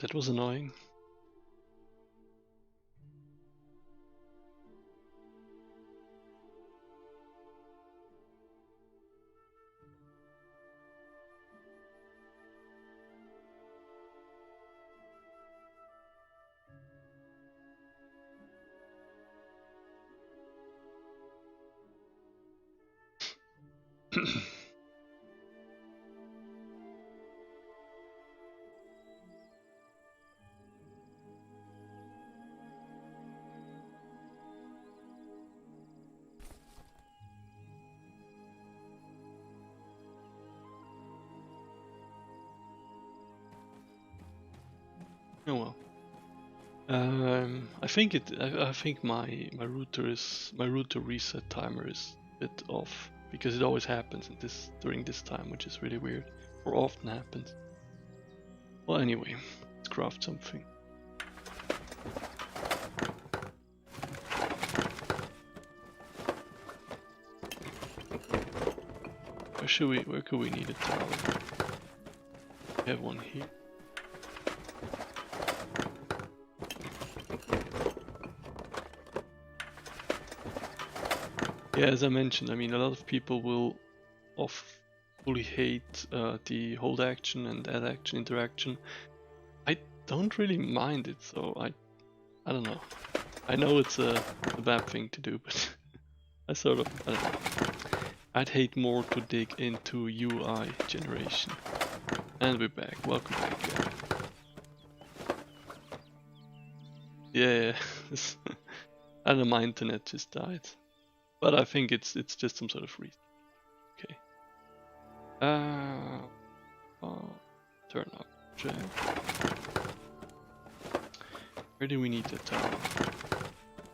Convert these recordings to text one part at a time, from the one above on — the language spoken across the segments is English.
That was annoying. Oh well. I think I think my router reset timer is a bit off because it always happens during this time, which is really weird, or often happens. Well, anyway, let's craft something. Where could we need a tower? We have one here. Yeah, as I mentioned, I mean, a lot of people will fully hate the hold action and add action interaction. I don't really mind it, so I don't know. I know it's a bad thing to do, but I don't know. I'd hate more to dig into UI generation. And we're back. Welcome back. Yeah. I don't know, my internet just died. But I think it's just some sort of reason. Okay. Turn up. Check. Where do we need the tower?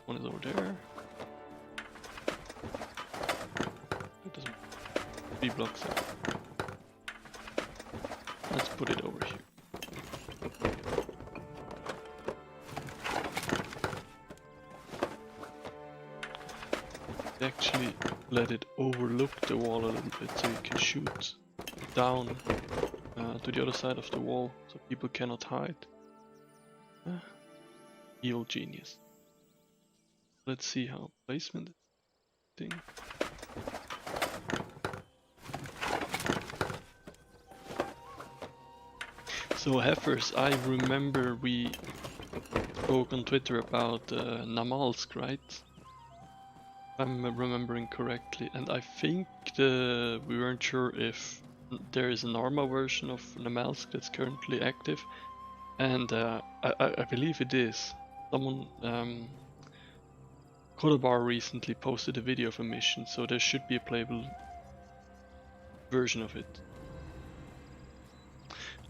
One is over there. That doesn't. 3 blocks there. Let's put it over here. Actually let it overlook the wall a little bit so you can shoot down to the other side of the wall so people cannot hide. Evil genius. Let's see how placement thing. So heifers, I remember we spoke on Twitter about Namalsk, right? If I'm remembering correctly, and I think we weren't sure if there is an ArmA version of Namalsk that's currently active, and I believe it is. Someone, Kodabar recently posted a video of a mission, so there should be a playable version of it.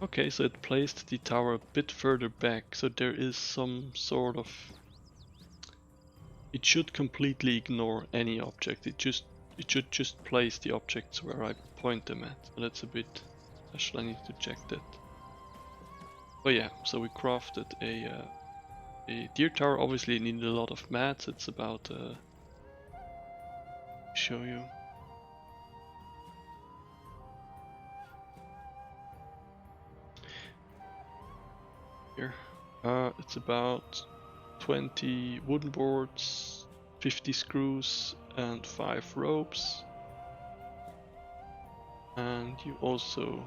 Okay, so it placed the tower a bit further back, so there is some sort of... It should completely ignore any object, it should just place the objects where I point them at. So that's a bit special, I need to check that. But yeah, so we crafted a deer tower. Obviously it needed a lot of mats, it's about... show you. Here. It's about 20 wooden boards, 50 screws and 5 ropes. And you also...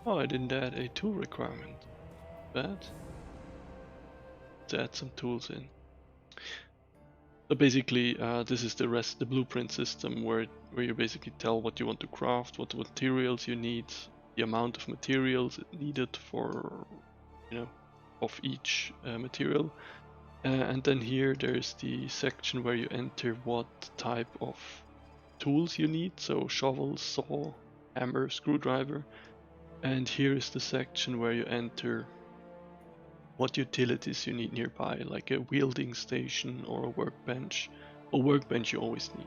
Oh, I didn't add a tool requirement. Bad. Let's add some tools in. So basically, this is the blueprint system where you basically tell what you want to craft, what materials you need, the amount of materials needed for, of each material. And then here there's the section where you enter what type of tools you need, so shovel, saw, hammer, screwdriver. And here is the section where you enter what utilities you need nearby, like a wielding station or a workbench. A workbench you always need.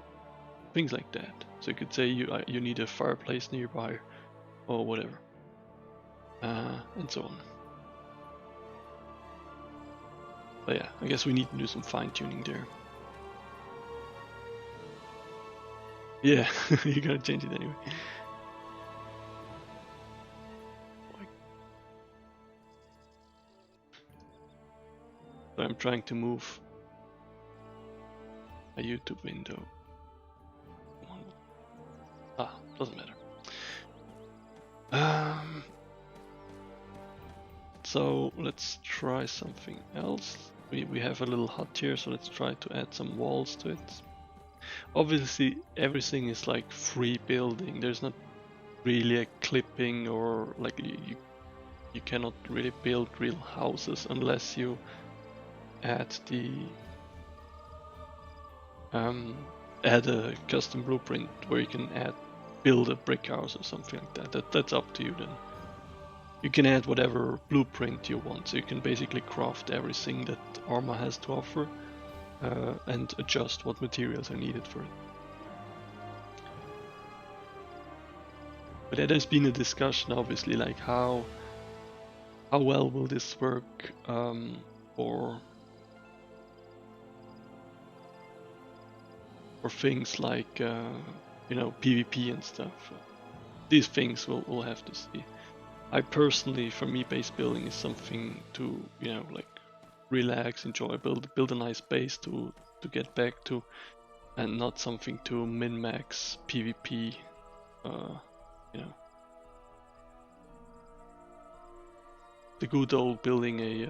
Things like that. So you could say you need a fireplace nearby or whatever. And so on. But yeah, I guess we need to do some fine tuning there. Yeah, you gotta change it anyway. I'm trying to move a YouTube window. Doesn't matter. So let's try something else. We have a little hut here, so let's try to add some walls to it. Obviously, everything is like free building. There's not really a clipping, or like you cannot really build real houses unless you add the add a custom blueprint where you can build a brick house or something like that. That's up to you then. You can add whatever blueprint you want, so you can basically craft everything that ArmA has to offer and adjust what materials are needed for it. But there's been a discussion, obviously, like how well will this work for things like PvP and stuff. These things we'll have to see. I personally, for me, base building is something to like relax, enjoy, build a nice base to get back to, and not something to min-max PvP. The good old building a.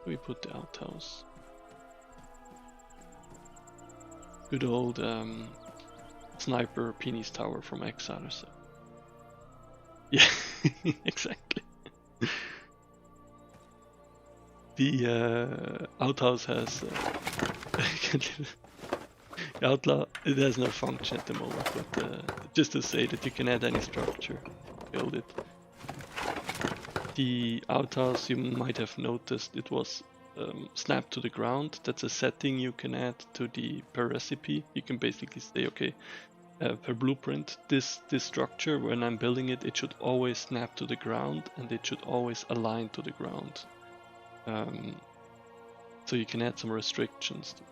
We put the outhouse. Good old sniper penis tower from Exile or so. Yeah, exactly. The outhouse has outlaw. It has no function at the moment, but just to say that you can add any structure, build it. The outhouse, you might have noticed, it was snapped to the ground. That's a setting you can add to the per recipe. You can basically say, okay, per blueprint, this structure, when I'm building it, it should always snap to the ground and it should always align to the ground. So you can add some restrictions to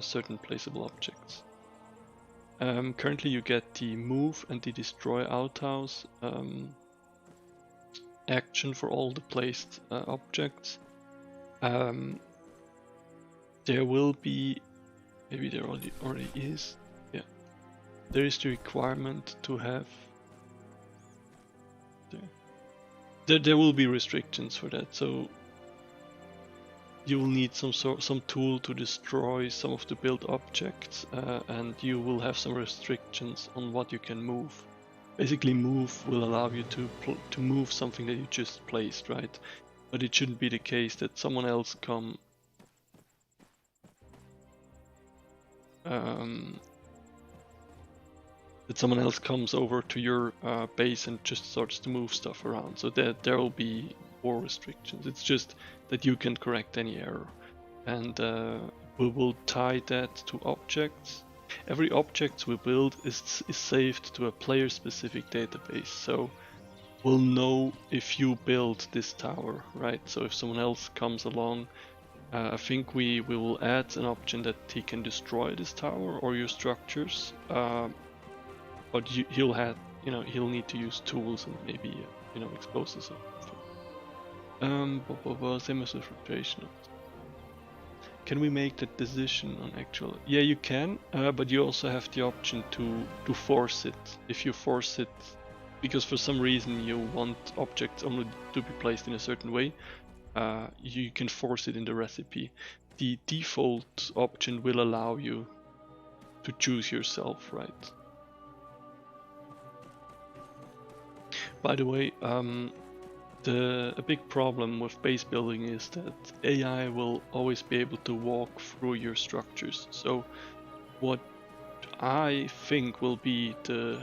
certain placeable objects. Currently you get the move and the destroy outhouse action for all the placed objects. There will be, maybe there already is, yeah. There is the requirement to have, there will be restrictions for that, so you will need some tool to destroy some of the built objects, and you will have some restrictions on what you can move. Basically, move will allow you to move something that you just placed, right? But it shouldn't be the case that someone else comes over to your base and just starts to move stuff around. So there will be more restrictions. It's just that you can correct any error, and we will tie that to objects. Every object we build is saved to a player-specific database, so we'll know if you build this tower, right? So if someone else comes along, I think we will add an option that he can destroy this tower or your structures, but he'll need to use tools and maybe expose this. Same as filtration. Can we make that decision on actual? Yeah, you can, but you also have the option to force it. If you force it, because for some reason you want objects only to be placed in a certain way, you can force it in the recipe. The default option will allow you to choose yourself, right? By the way, a big problem with base building is that AI will always be able to walk through your structures. So what I think will be the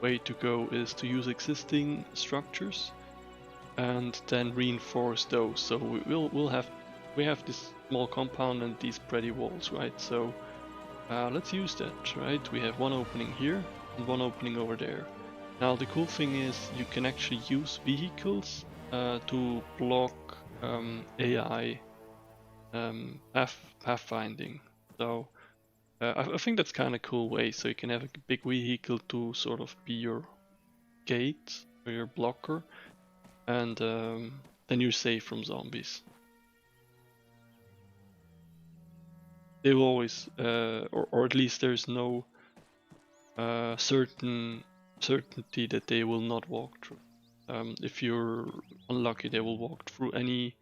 way to go is to use existing structures and then reinforce those. So we have this small compound and these pretty walls, right? So let's use that, right? We have one opening here and one opening over there. Now the cool thing is you can actually use vehicles to block AI pathfinding. So I think that's kind of cool way. So you can have a big vehicle to sort of be your gate or your blocker, and then you're safe from zombies. They will always, or at least there's no certainty that they will not walk through. If you're unlucky, they will walk through any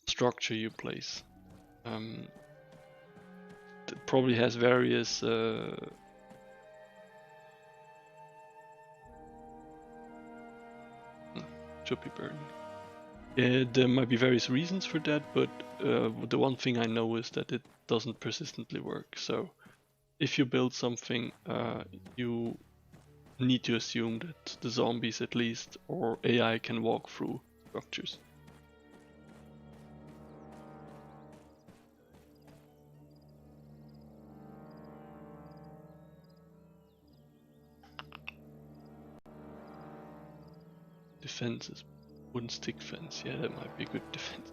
structure you place. It probably has various should be burning. There might be various reasons for that, but the one thing I know is that it doesn't persistently work. So if you build something, you need to assume that the zombies at least, or AI, can walk through structures. Defenses. Wooden stick fence, yeah, that might be a good defense.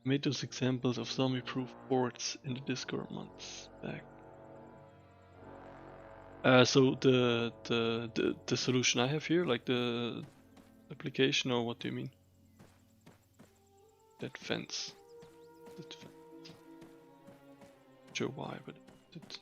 I made those examples of zombie-proof boards in the Discord months back. So the solution I have here, like the application, or what do you mean? That fence. That fence. Not sure why, but it.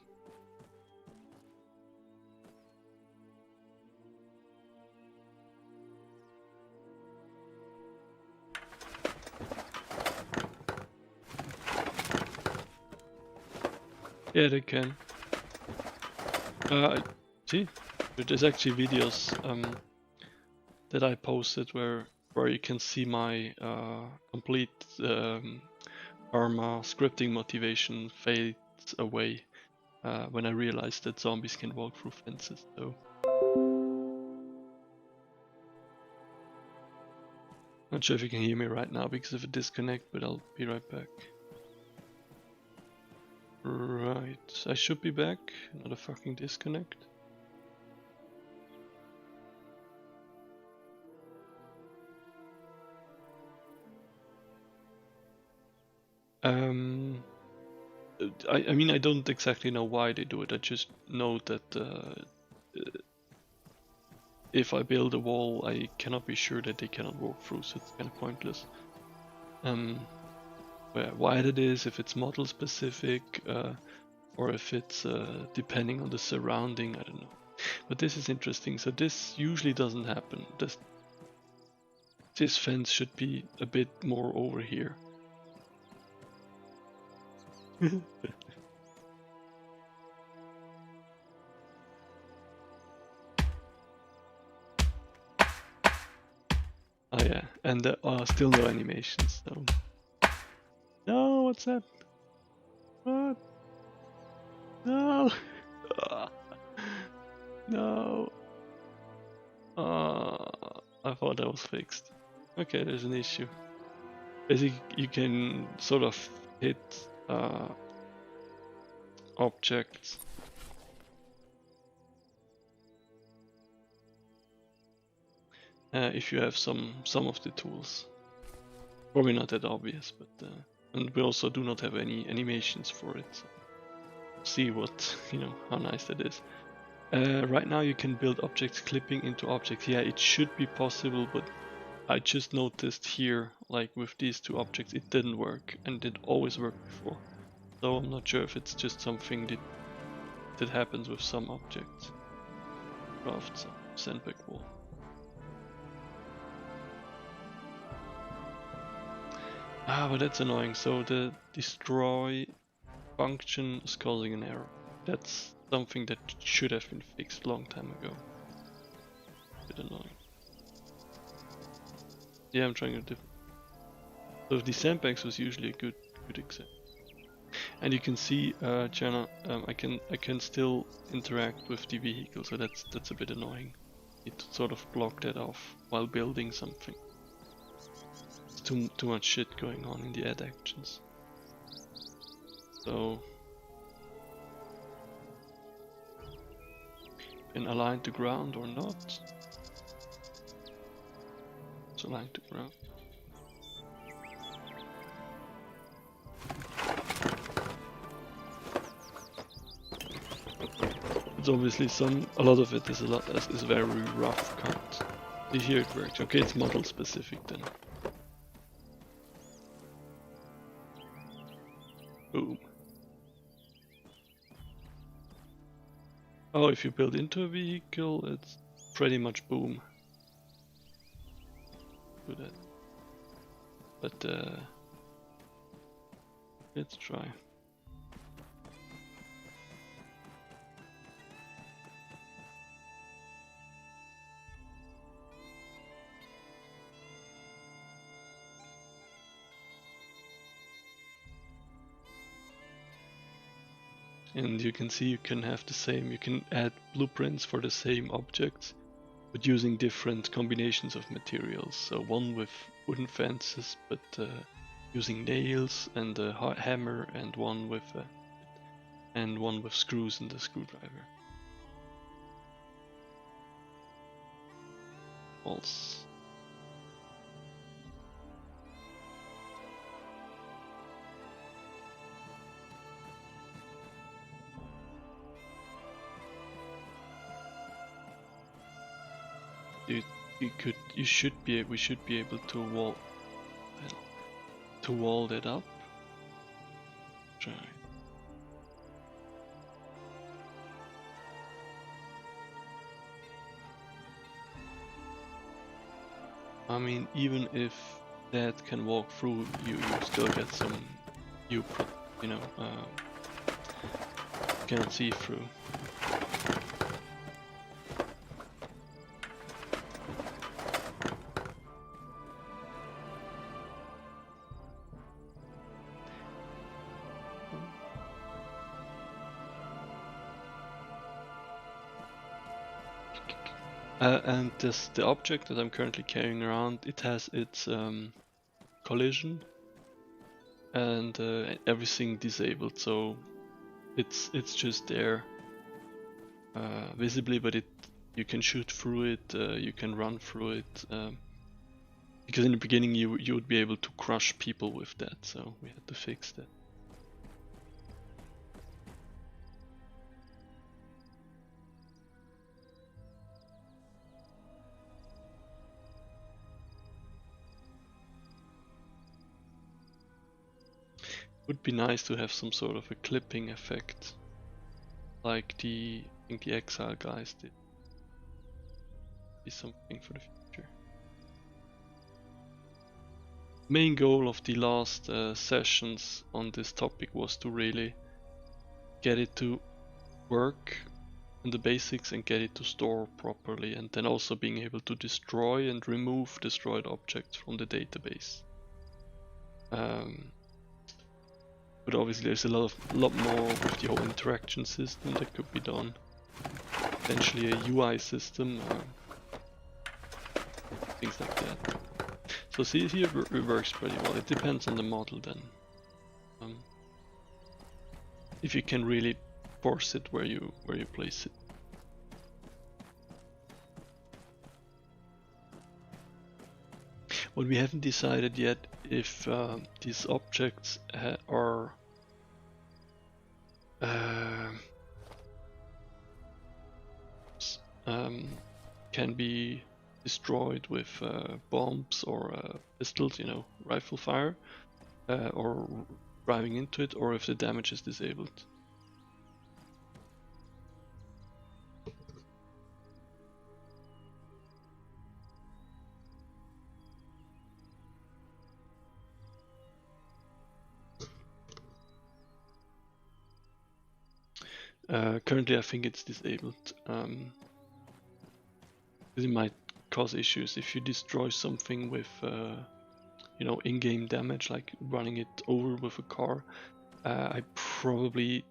Yeah, they can. See, there's actually videos that I posted where you can see my complete ArmA scripting motivation fades away when I realized that zombies can walk through fences. So not sure if you can hear me right now because of a disconnect, but I'll be right back. Right, I should be back. Not a fucking disconnect. I mean, I don't exactly know why they do it. I just know that if I build a wall, I cannot be sure that they cannot walk through, so it's kind of pointless. Why that is, if it's model specific, or if it's depending on the surrounding, I don't know. But this is interesting. So this usually doesn't happen. This fence should be a bit more over here. Oh yeah, and there are still no animations, so... No, what's that? What? No! No! I thought that was fixed. Okay, there's an issue. Basically, you can sort of hit objects. If you have some of the tools. Probably not that obvious, but and we also do not have any animations for it. So see what, you know, how nice that is. Right now you can build objects clipping into objects. Yeah, it should be possible, but I just noticed here, like with these two objects, it didn't work, and it always worked before. So I'm not sure if it's just something that happens with some objects. Craft some sandbag wall. Ah, but that's annoying. So the destroy function is causing an error. That's something that should have been fixed a long time ago. A bit annoying. Yeah, I'm trying a different. So the sandbags was usually a good example. And you can see, Jana, I can still interact with the vehicle, so that's a bit annoying. Need to sort of block that off while building something. It's too much shit going on in the add actions. So can align to ground or not. It's aligned to ground. It's obviously a lot of it is is very rough cut. Here it works. Okay, it's model specific then. Boom. Oh, if you build into a vehicle, it's pretty much boom. Do that. But let's try. And you can see you can have the same, you can add blueprints for the same objects, but using different combinations of materials. So one with wooden fences, but using nails and a hammer, and one with screws and a screwdriver. False. We should be able to wall that up. Try. I mean, even if that can walk through, you still get some cannot see through. And the object that I'm currently carrying around, it has its collision and everything disabled, so it's just there visibly, but you can shoot through it, you can run through it, because in the beginning you would be able to crush people with that, so we had to fix that. Would be nice to have some sort of a clipping effect, like I think the Exile guys did. Be something for the future. Main goal of the last sessions on this topic was to really get it to work in the basics and get it to store properly, and then also being able to destroy and remove destroyed objects from the database. But obviously there's a lot more with the whole interaction system that could be done. Potentially a UI system, things like that. So see, here it works pretty well. It depends on the model then. If you can really force it where you place it. What we haven't decided yet if these objects are can be destroyed with bombs or pistols, rifle fire, or driving into it, or if the damage is disabled. Currently I think it's disabled. It might cause issues if you destroy something with in-game damage, like running it over with a car. I probably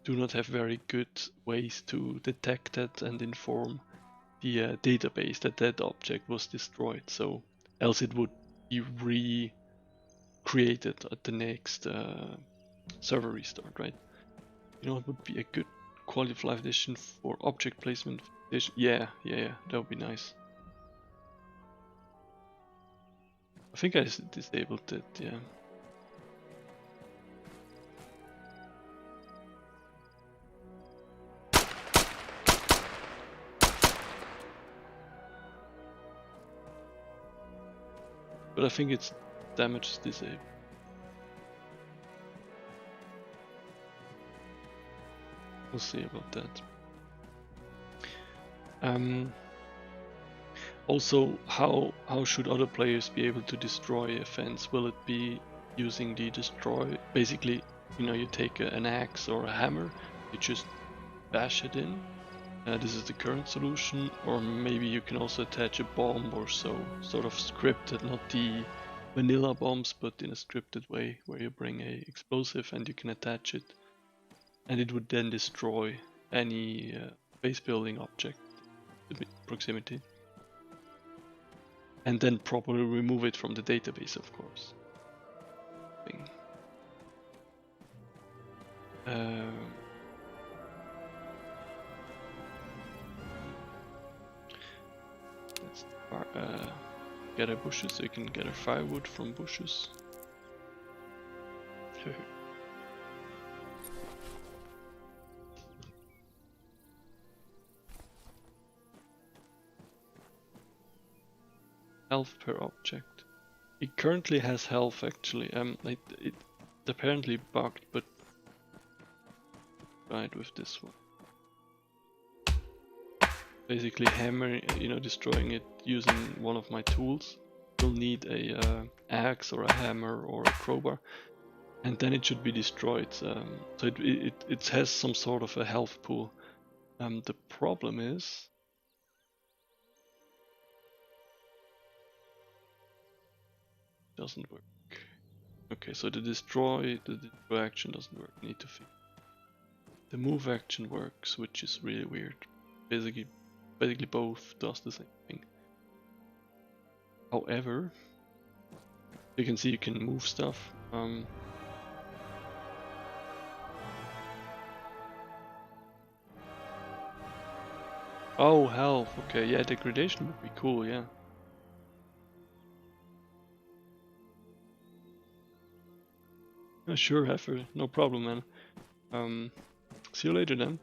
do not have very good ways to detect that and inform the database that object was destroyed, so else it would be recreated at the next server restart, right? You know, it would be a good quality of life addition for object placement. Yeah, that would be nice. I think I disabled it, yeah. but I think it's damage is disabled. We'll see about that. Also, how should other players be able to destroy a fence? Will it be using the destroy? Basically, you know, you take an axe or a hammer, you just bash it in. This is the current solution, or maybe you can also attach a bomb or so, sort of scripted, not the vanilla bombs, but in a scripted way, where you bring a explosive and you can attach it, and it would then destroy any base building object in proximity. And then properly remove it from the database, of course. Let's gather bushes so you can gather firewood from bushes. Health per object. It currently has health actually. It apparently bugged, but right with this one. Basically, hammer, you know, destroying it using one of my tools. You'll need a axe or a hammer or a crowbar, and then it should be destroyed. So it has some sort of a health pool. The problem is. Doesn't work. Okay, so the destroy action doesn't work. Need to fix. The move action works, which is really weird. Basically both does the same thing. However, you can see you can move stuff. Oh, health. Okay, yeah, degradation would be cool. Yeah. Sure, Heifer, no problem, man. See you later then.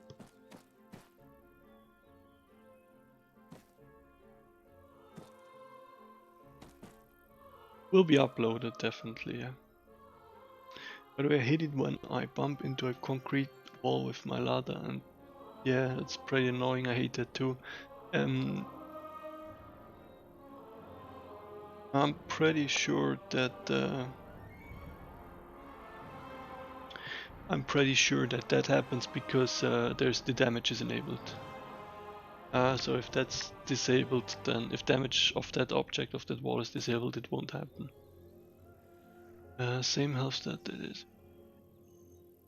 Will be uploaded, definitely, yeah. By the way, I hate it when I bump into a concrete wall with my ladder, and yeah, it's pretty annoying, I hate that too. I'm pretty sure that that happens because there's the damage is enabled. So if that's disabled, then if damage of that object of that wall is disabled, it won't happen. Same health stat it is.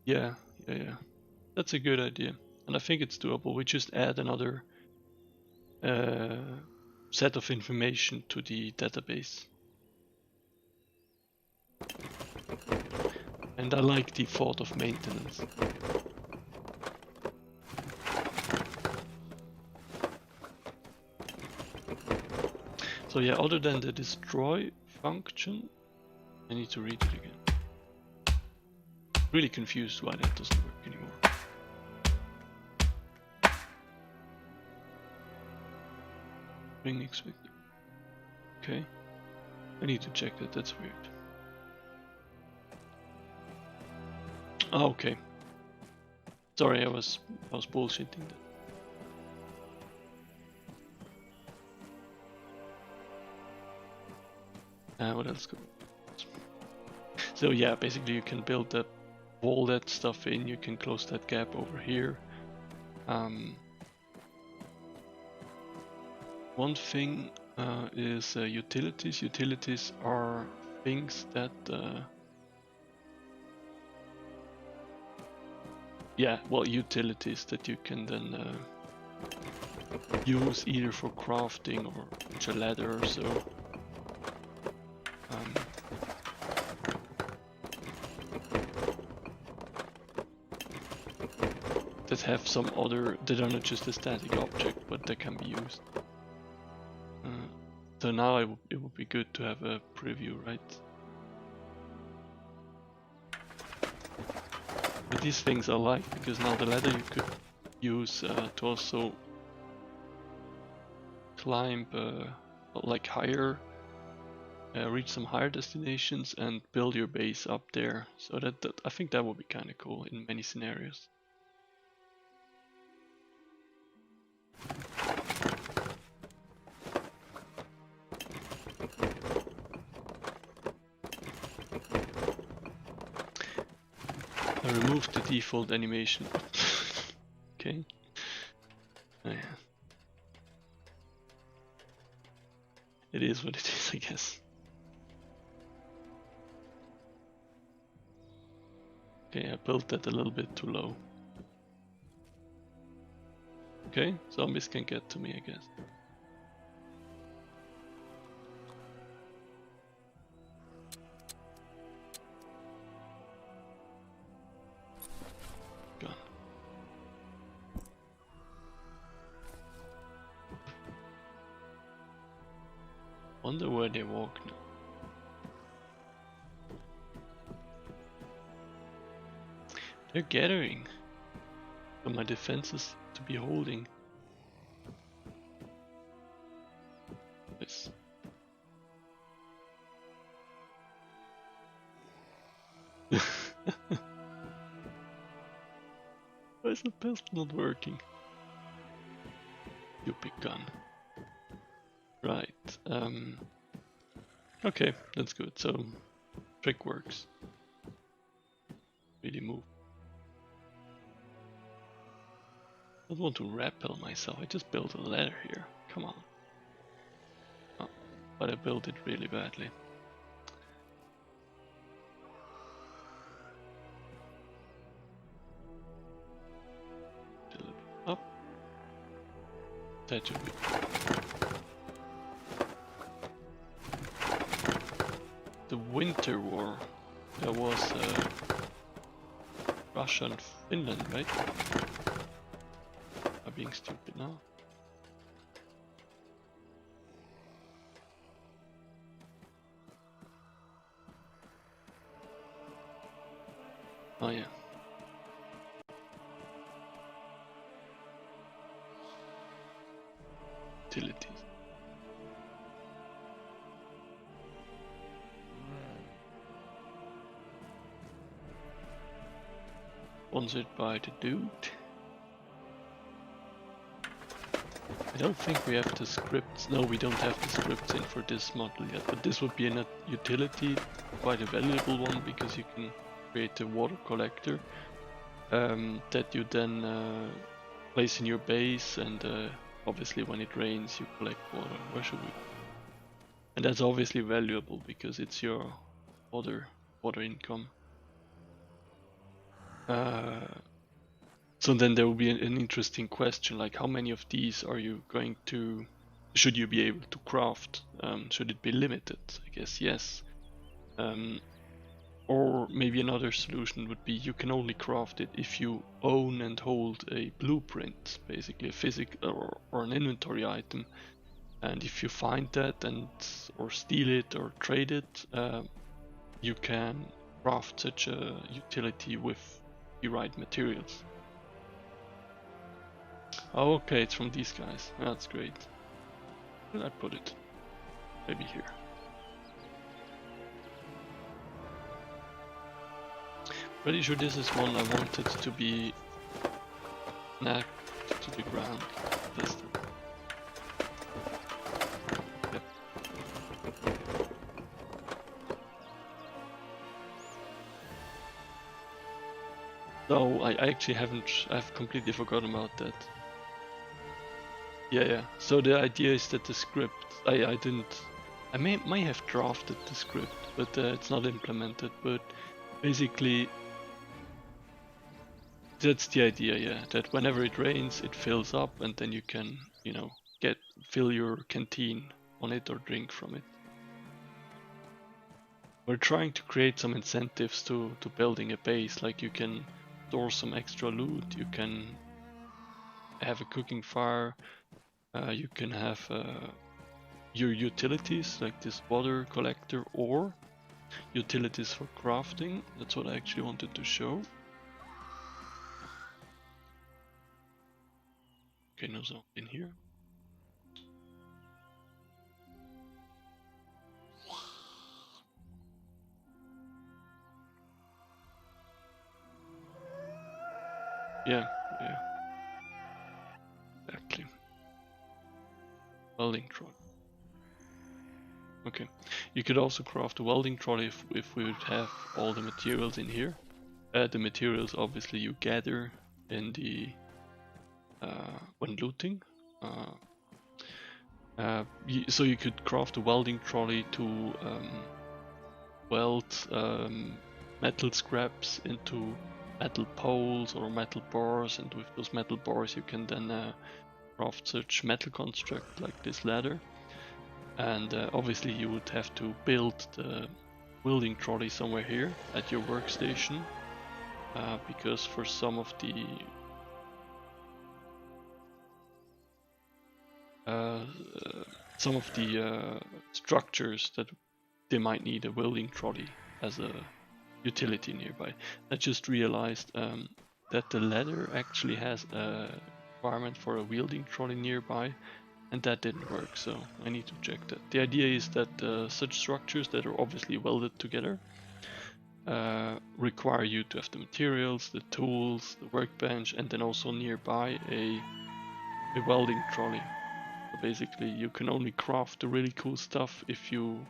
Yeah. That's a good idea, and I think it's doable. We just add another set of information to the database. And I like the thought of maintenance. So yeah, other than the destroy function, I need to read it again. Really confused why that doesn't work anymore. Ring expected. Okay. I need to check that, that's weird. Oh, okay. Sorry, I was bullshitting that. What else? So yeah, basically you can build that, wall that stuff in, you can close that gap over here. One thing is utilities. Utilities are things that utilities that you can then use either for crafting or which are ladder or so. That have some other, that are not just a static object, but they can be used. So now it would be good to have a preview, right? But these things I like, because now the ladder you could use to also climb like higher reach some higher destinations and build your base up there. So that I think that would be kind of cool in many scenarios. I removed the default animation. Okay. Oh, yeah. It is what it is, I guess. Okay, I built that a little bit too low. Okay, zombies can get to me, I guess. Gone. Wonder where they walk now. They're gathering. So my defenses to be holding. Yes. Why is the pistol not working? Stupid gun. Right. Okay, that's good. So trick works. Really move. I don't want to rappel myself. I just built a ladder here. Come on. Oh, but I built it really badly. A little bit up. That should be. The Winter War. There was Russia and Finland, right? I'm being stupid now. Oh yeah. Utilities. Sponsored by the dude. I don't think we have the scripts. No, we don't have the scripts in for this model yet, but this would be a utility, quite a valuable one, because you can create a water collector that you then place in your base, and obviously when it rains you collect water. Where should we? And that's obviously valuable because it's your water income. So then there will be an interesting question, like how many of these are you going to, should you be able to craft? Should it be limited? I guess yes. Or maybe another solution would be you can only craft it if you own and hold a blueprint, basically a physical or an inventory item. And if you find that and or steal it or trade it, you can craft such a utility with the right materials. Oh, okay, it's from these guys. That's great. Where did I put it? Maybe here. Pretty sure this is one I wanted to be nailed to the ground. This time. Yep. No, I actually haven't. I've completely forgotten about that. Yeah. So the idea is that the script, I didn't. I may have drafted the script, but it's not implemented. But basically, that's the idea, yeah. That whenever it rains, it fills up, and then you can, fill your canteen on it or drink from it. We're trying to create some incentives to building a base, like you can store some extra loot, you can have a cooking fire, you can have your utilities, like this water collector, or utilities for crafting. That's what I actually wanted to show. Okay, no zombie in here. Yeah, yeah, exactly. Welding trolley. Okay, you could also craft a welding trolley if we would have all the materials in here. The materials obviously you gather in the when looting. So you could craft a welding trolley to weld metal scraps into metal poles or metal bars, and with those metal bars you can then craft such metal construct like this ladder. And obviously you would have to build the welding trolley somewhere here at your workstation, because for some of the structures that they might need a welding trolley as a utility nearby. I just realized that the ladder actually has a requirement for a welding trolley nearby, and that didn't work, so I need to check that. The idea is that such structures that are obviously welded together require you to have the materials, the tools, the workbench, and then also nearby a welding trolley. So basically you can only craft the really cool stuff if you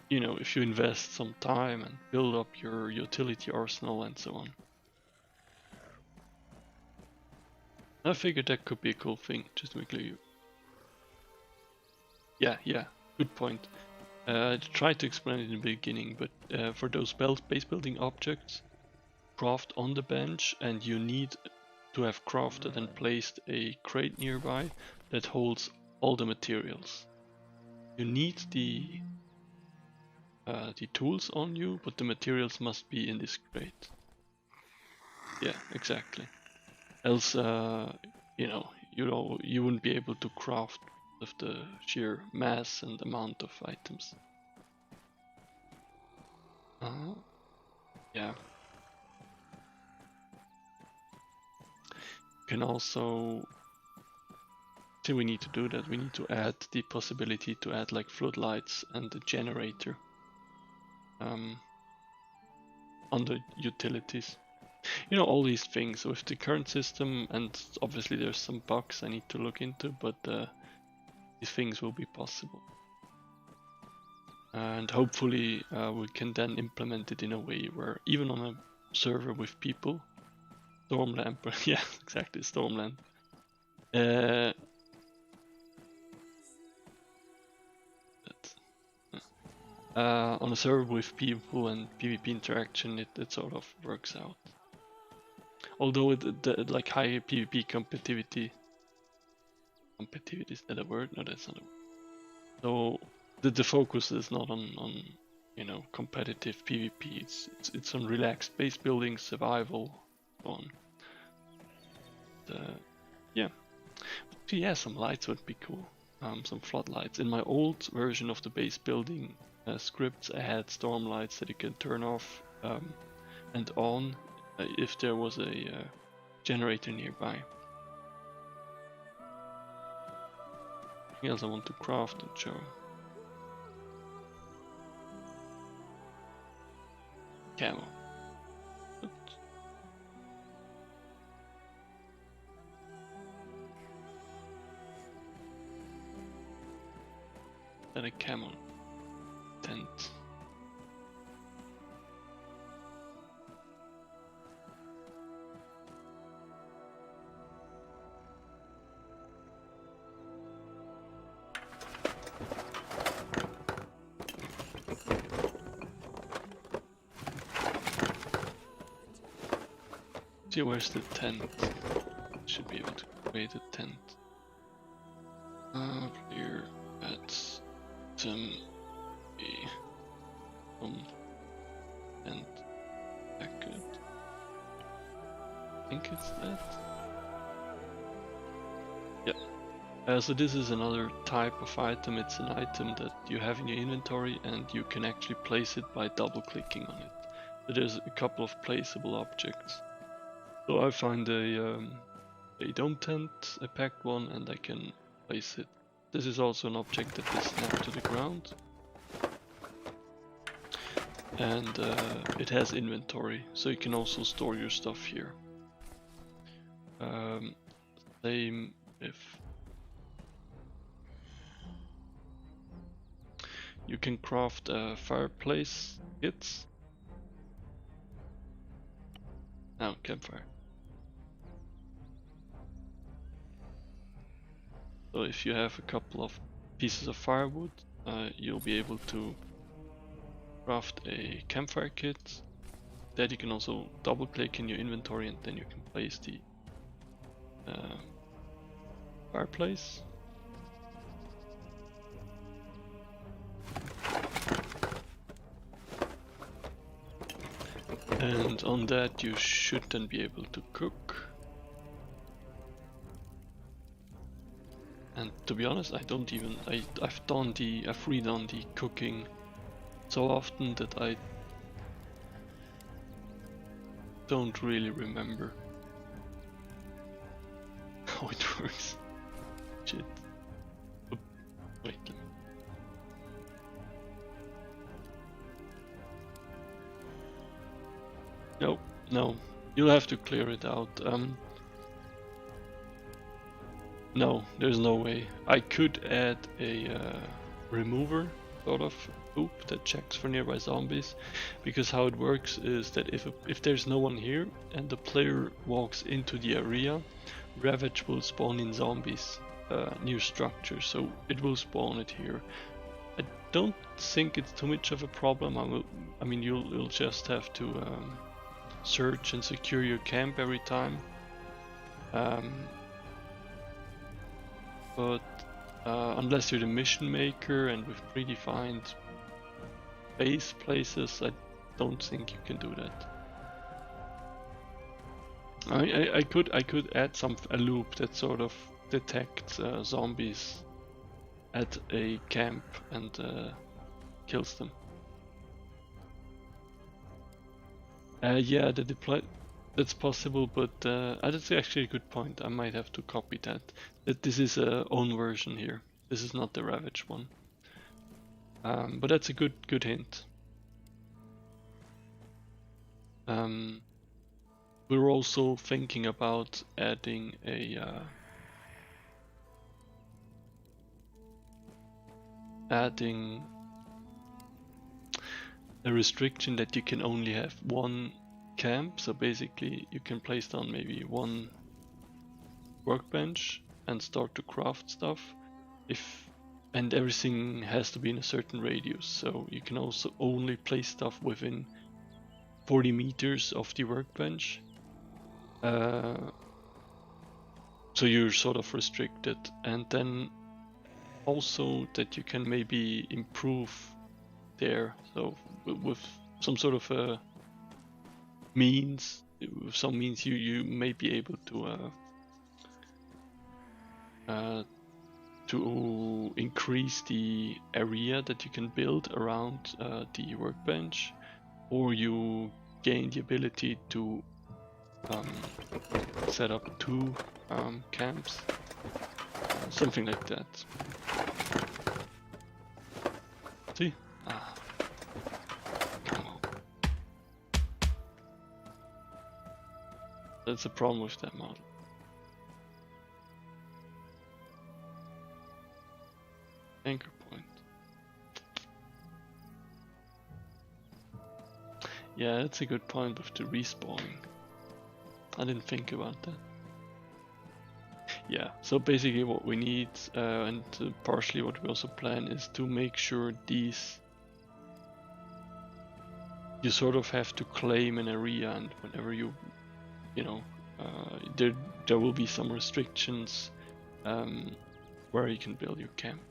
invest some time and build up your utility arsenal and so on. I figured that could be a cool thing, just to make clear. Yeah, good point. I tried to explain it in the beginning, but for those base building objects, craft on the bench, and you need to have crafted and placed a crate nearby that holds all the materials. You need the tools on you, but the materials must be in this crate. Yeah, exactly. Else, you wouldn't be able to craft with the sheer mass and amount of items. Yeah. Can also, we need to do that. We need to add the possibility to add like floodlights and a generator on the utilities. All these things with the current system, and obviously there's some bugs I need to look into, but these things will be possible. And hopefully we can then implement it in a way where even on a server with people, Stormland, yeah, exactly, Stormland. On a server with people and PvP interaction, it sort of works out. Although like high PvP competitivity is that a word? No, that's not a word. So the focus is not on competitive PvP. It's on relaxed base building, survival, so on. Yeah, some lights would be cool. Some floodlights. In my old version of the base building scripts, I had storm lights that you can turn off and on if there was a generator nearby. Anything else I want to craft and show? Camo. And a camo tent. See, where's the tent? Should be able to create a tent. Here at tent packet. I think it's that. Yeah. So this is another type of item. It's an item that you have in your inventory, and you can actually place it by double clicking on it. So there's a couple of placeable objects. So I find a dome tent, a packed one, and I can place it. This is also an object that is snapped to the ground. and it has inventory, so you can also store your stuff here. Same if you can craft fireplace kits. Now campfire. So if you have a couple of pieces of firewood, you'll be able to craft a campfire kit. That you can also double click in your inventory and then you can place the fireplace. And on that you should then be able to cook. And to be honest, I've redone the cooking so often that I don't really remember how it works. Shit. Oh, wait. No, you'll have to clear it out. No, there's no way. I could add a remover sort of loop that checks for nearby zombies, because how it works is that if there's no one here and the player walks into the area, Ravage will spawn in zombies near structures, so it will spawn it here. I don't think it's too much of a problem. I mean, you'll just have to search and secure your camp every time. But unless you're the mission maker and with predefined base places, I don't think you can do that. I could add a loop that sort of detects zombies at a camp and kills them. Yeah, that's possible, but that's actually a good point. I might have to copy that. That this is a own version here. This is not the Ravage one. But that's a good hint. We're also thinking about adding a restriction that you can only have one camp. So basically you can place down maybe one workbench and start to craft stuff, and everything has to be in a certain radius. So you can also only place stuff within 40 meters of the workbench. So you're sort of restricted, and then also that you can maybe improve there. So with some sort of a means, you may be able to increase the area that you can build around the workbench, or you gain the ability to set up 2 camps, something like that. See? Come on. That's a problem with that model. Anchor point. Yeah, that's a good point with the respawning. I didn't think about that. Yeah, so basically what we need, and partially what we also plan, is to make sure these... You sort of have to claim an area, and whenever you know, there will be some restrictions where you can build your camp.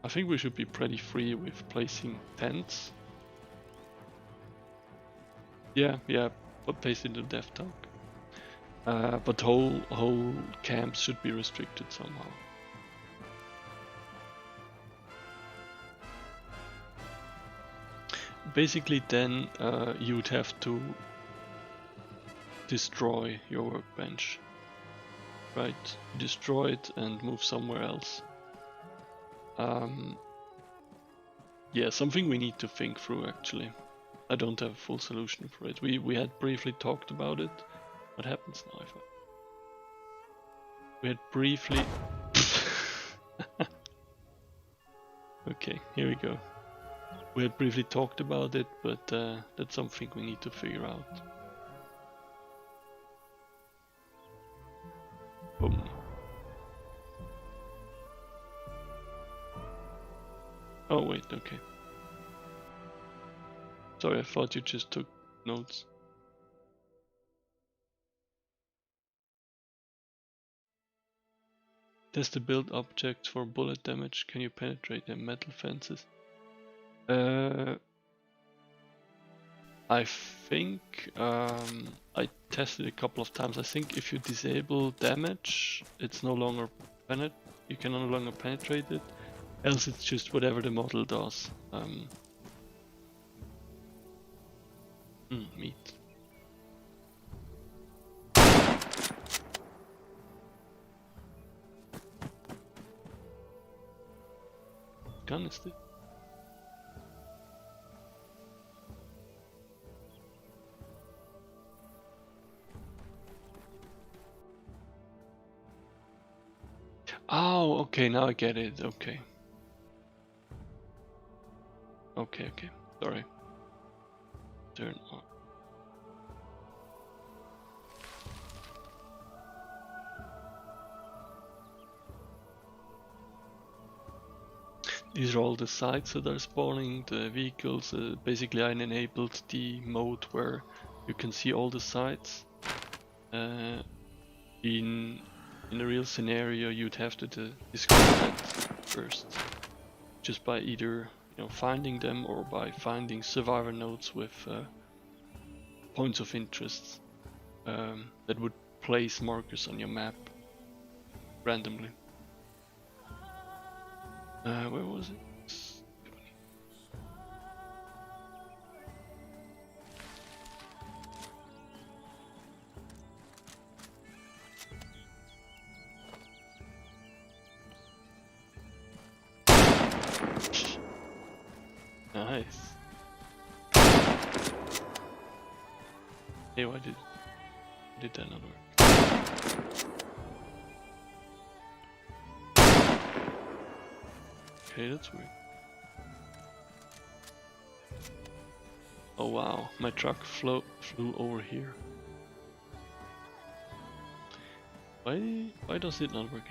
I think we should be pretty free with placing tents. Yeah, but paste into devlog. But whole camps should be restricted somehow. Basically, then you would have to destroy your workbench, right? Destroy it and move somewhere else. Yeah, something we need to think through actually. I don't have a full solution for it. We had briefly talked about it. What happens now if I... We had briefly... Okay, here we go. We had briefly talked about it, but that's something we need to figure out. Boom. Oh wait, okay. Sorry, I thought you just took notes. Test the build objects for bullet damage. Can you penetrate their metal fences? I think I tested a couple of times. I think if you disable damage, it's no longer you can no longer penetrate it. Else it's just whatever the model does. Meat. Gun is it? Oh, okay, now I get it. Okay. Okay. Sorry. Turn on. These are all the sites that are spawning, the vehicles. Basically, I enabled the mode where you can see all the sites. In a real scenario, you'd have to discover that first, just by either finding them or by finding survivor nodes with points of interest that would place markers on your map randomly. Where was it? Nice. Hey, why did that not work? Okay, that's weird. Oh wow, my truck flew over here. Why does it not work?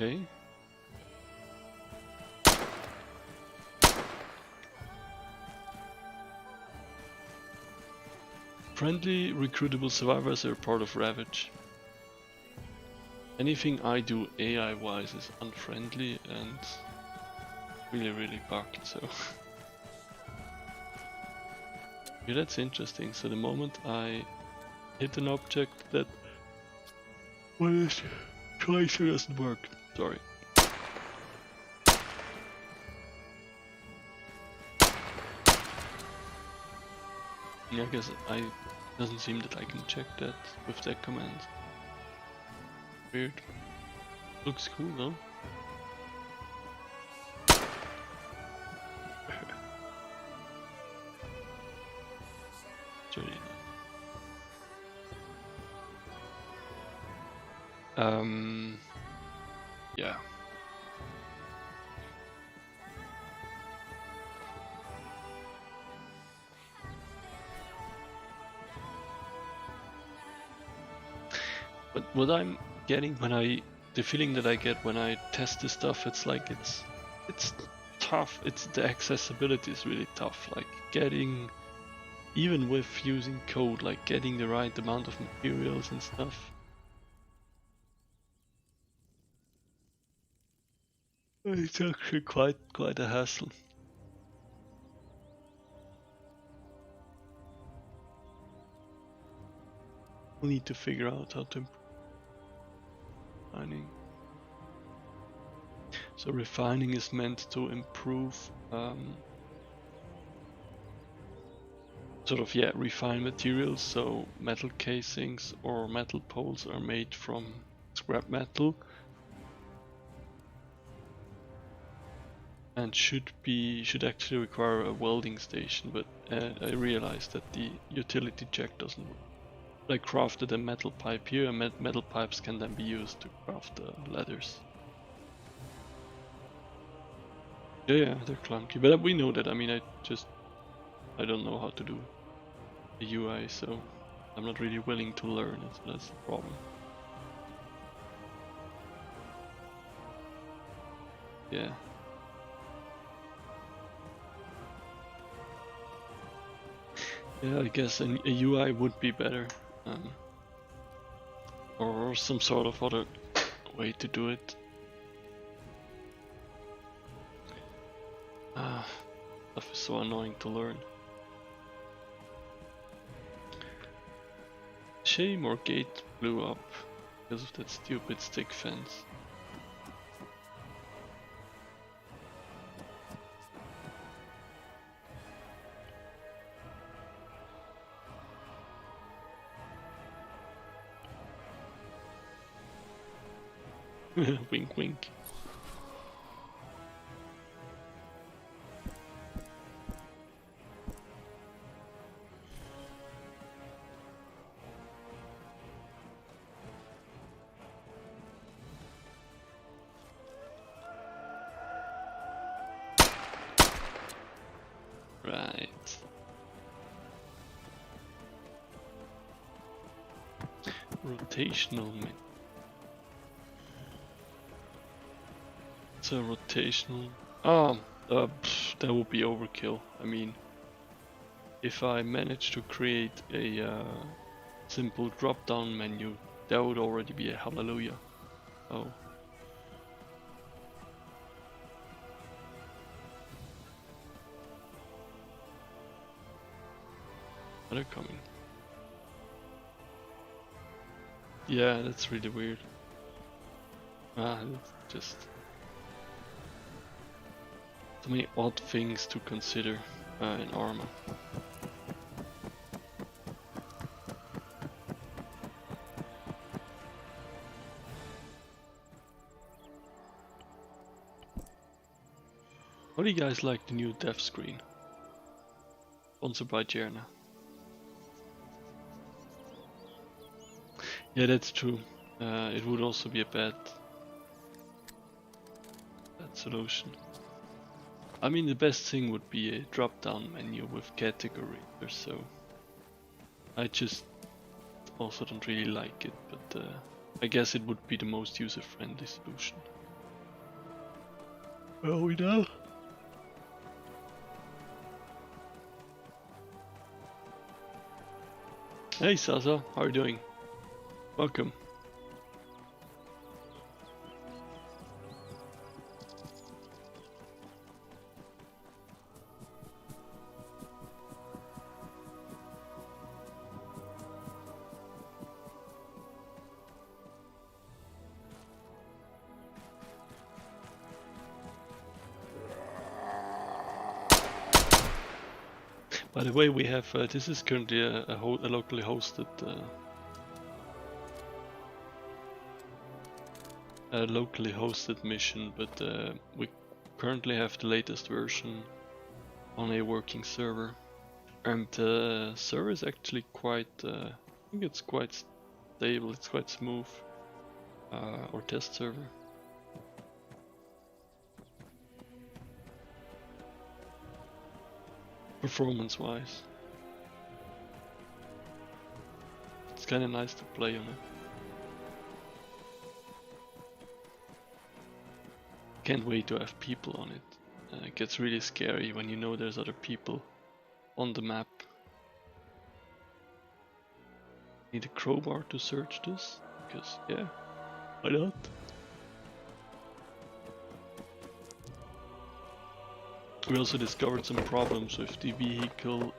Okay. Friendly recruitable survivors are part of Ravage. Anything I do AI wise is unfriendly and really bugged, so yeah, that's interesting. So the moment I hit an object that twice doesn't work. Sorry. Yeah, I guess doesn't seem that I can check that with that command. Weird. Looks cool though. Sorry. Yeah. But what I'm getting the feeling that I get when I test this stuff, it's like it's tough. The accessibility is really tough. Like even with using code, like getting the right amount of materials and stuff. It's actually quite a hassle. we'll need to figure out how to improve refining. So refining is meant to improve sort of, yeah, refine materials. So metal casings or metal poles are made from scrap metal and should actually require a welding station, but I realized that the utility check doesn't work. I crafted a metal pipe here, and metal pipes can then be used to craft ladders. Yeah, they're clunky, but we know that. I mean, I don't know how to do the UI, so I'm not really willing to learn it, so that's the problem. Yeah. Yeah, I guess a UI would be better. Or some sort of other way to do it. Stuff is so annoying to learn. Shame our gate blew up because of that stupid stick fence. Wink wink. Right. Rotational menu. It's a rotational. That would be overkill. I mean, if I manage to create a simple drop-down menu, that would already be a hallelujah. Oh. They're coming. Yeah, that's really weird. It's just so many odd things to consider in ArmA. How do you guys like the new dev screen? Sponsored by Jerna. Yeah, that's true. It would also be a bad solution. I mean, the best thing would be a drop-down menu with categories or so. I just also don't really like it, but I guess it would be the most user-friendly solution. Well, we know. Hey Sasa, how are you doing? Welcome. By the way, we have this is currently a locally hosted mission, but we currently have the latest version on a working server, and the server is actually quite. I think it's quite stable. It's quite smooth. Our test server. Performance-wise, it's kind of nice to play on it. Can't wait to have people on it. It gets really scary when you know there's other people on the map. Need a crowbar to search this? Because, yeah, why not? We also discovered some problems with the vehicle,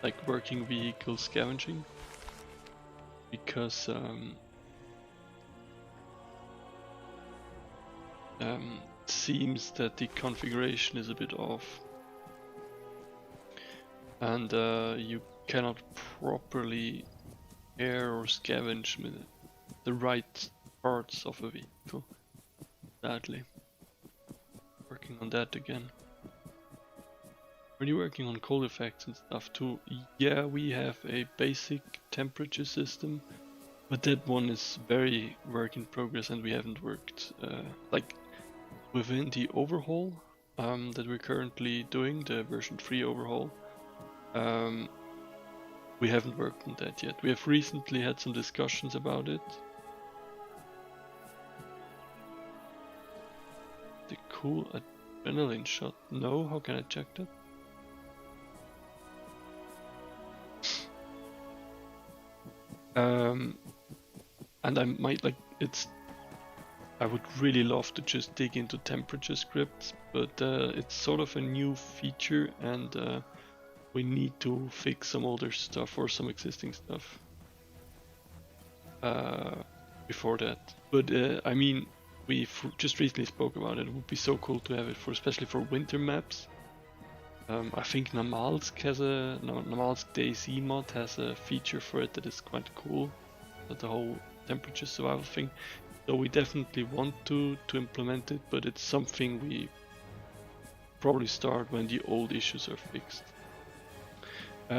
like working vehicle scavenging. because it seems that the configuration is a bit off, and you cannot properly air or scavenge with the right parts of a vehicle. Sadly, working on that again. When you're working on cold effects and stuff too, yeah, we have a basic temperature system, but that one is very work in progress, and we haven't worked like within the overhaul that we're currently doing, the version 3 overhaul. We haven't worked on that yet. We have recently had some discussions about it. The cool adrenaline shot. No, how can I check that? And I might I would really love to just dig into temperature scripts, but it's sort of a new feature, and we need to fix some older stuff or some existing stuff before that. But I mean, we just recently spoke about it. It would be so cool to have it for, especially for winter maps. I think Namalsk DayZ mod has a feature for it that is quite cool, the whole temperature survival thing. So we definitely want to implement it, but it's something we probably start when the old issues are fixed.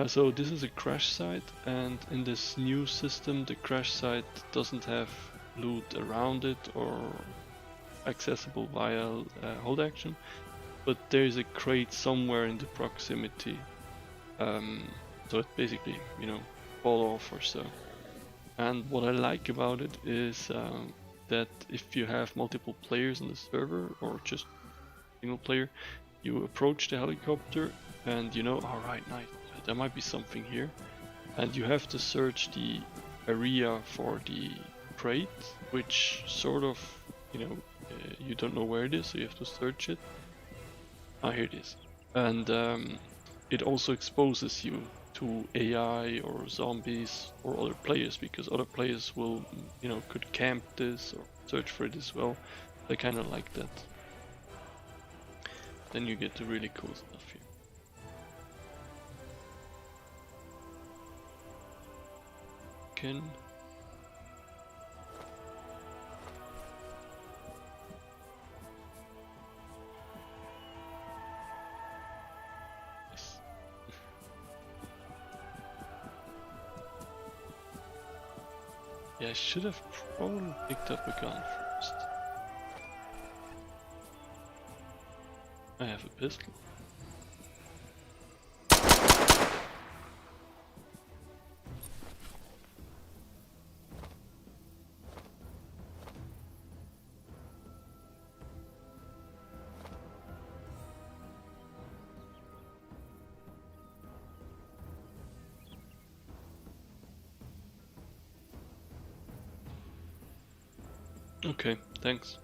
So this is a crash site, and in this new system the crash site doesn't have loot around it or accessible via hold action, but there is a crate somewhere in the proximity, so it basically, you know, fall off or so. And what I like about it is that if you have multiple players on the server or just single player, you approach the helicopter and you know, alright, nice, there might be something here, and you have to search the area for the crate, which sort of, you know, you don't know where it is, so you have to search it. Ah, here it is. And it also exposes you to AI or zombies or other players, because other players will, you know, could camp this or search for it as well. I kind of like that. Then you get the really cool stuff here. Can yeah, I should have probably picked up a gun first. I have a pistol. Okay, thanks.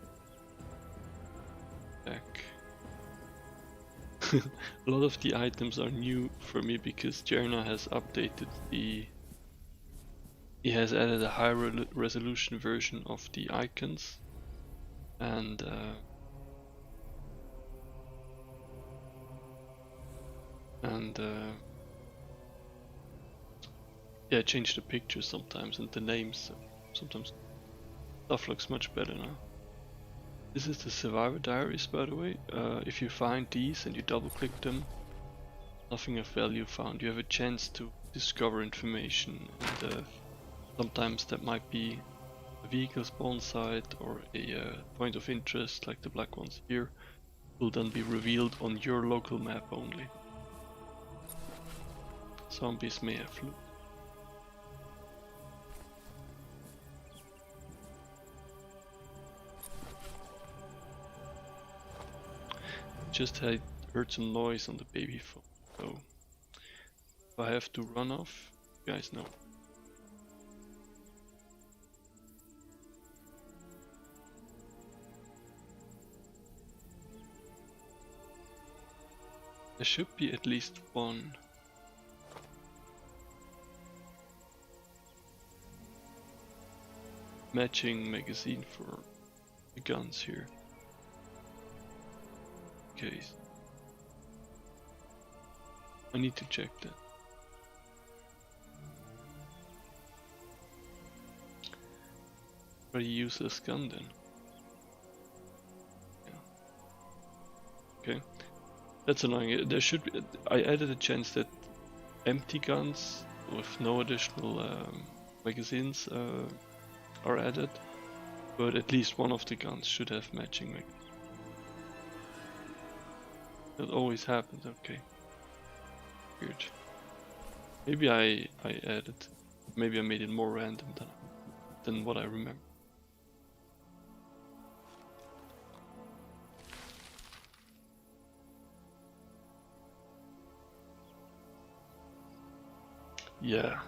Back. A lot of the items are new for me because Jerna has updated the... He has added a high resolution version of the icons, and yeah, change the pictures sometimes and the names, so sometimes stuff looks much better now. This is the survivor diaries, by the way. If you find these and you double click them, nothing of value found. You have a chance to discover information, and sometimes that might be a vehicle spawn site or a point of interest like the black ones here, will then be revealed on your local map only. Zombies may have loot. Just heard some noise on the baby phone, so if I have to run off, you guys know. There should be at least one. matching magazine for the guns here. Okay. I need to check that. Pretty useless gun then. Yeah. Okay. That's annoying. There should be. I added a chance that empty guns with no additional magazines are added, but at least one of the guns should have matching magazines. That always happens. Okay. Weird. Maybe I added. Maybe I made it more random than what I remember. Yeah.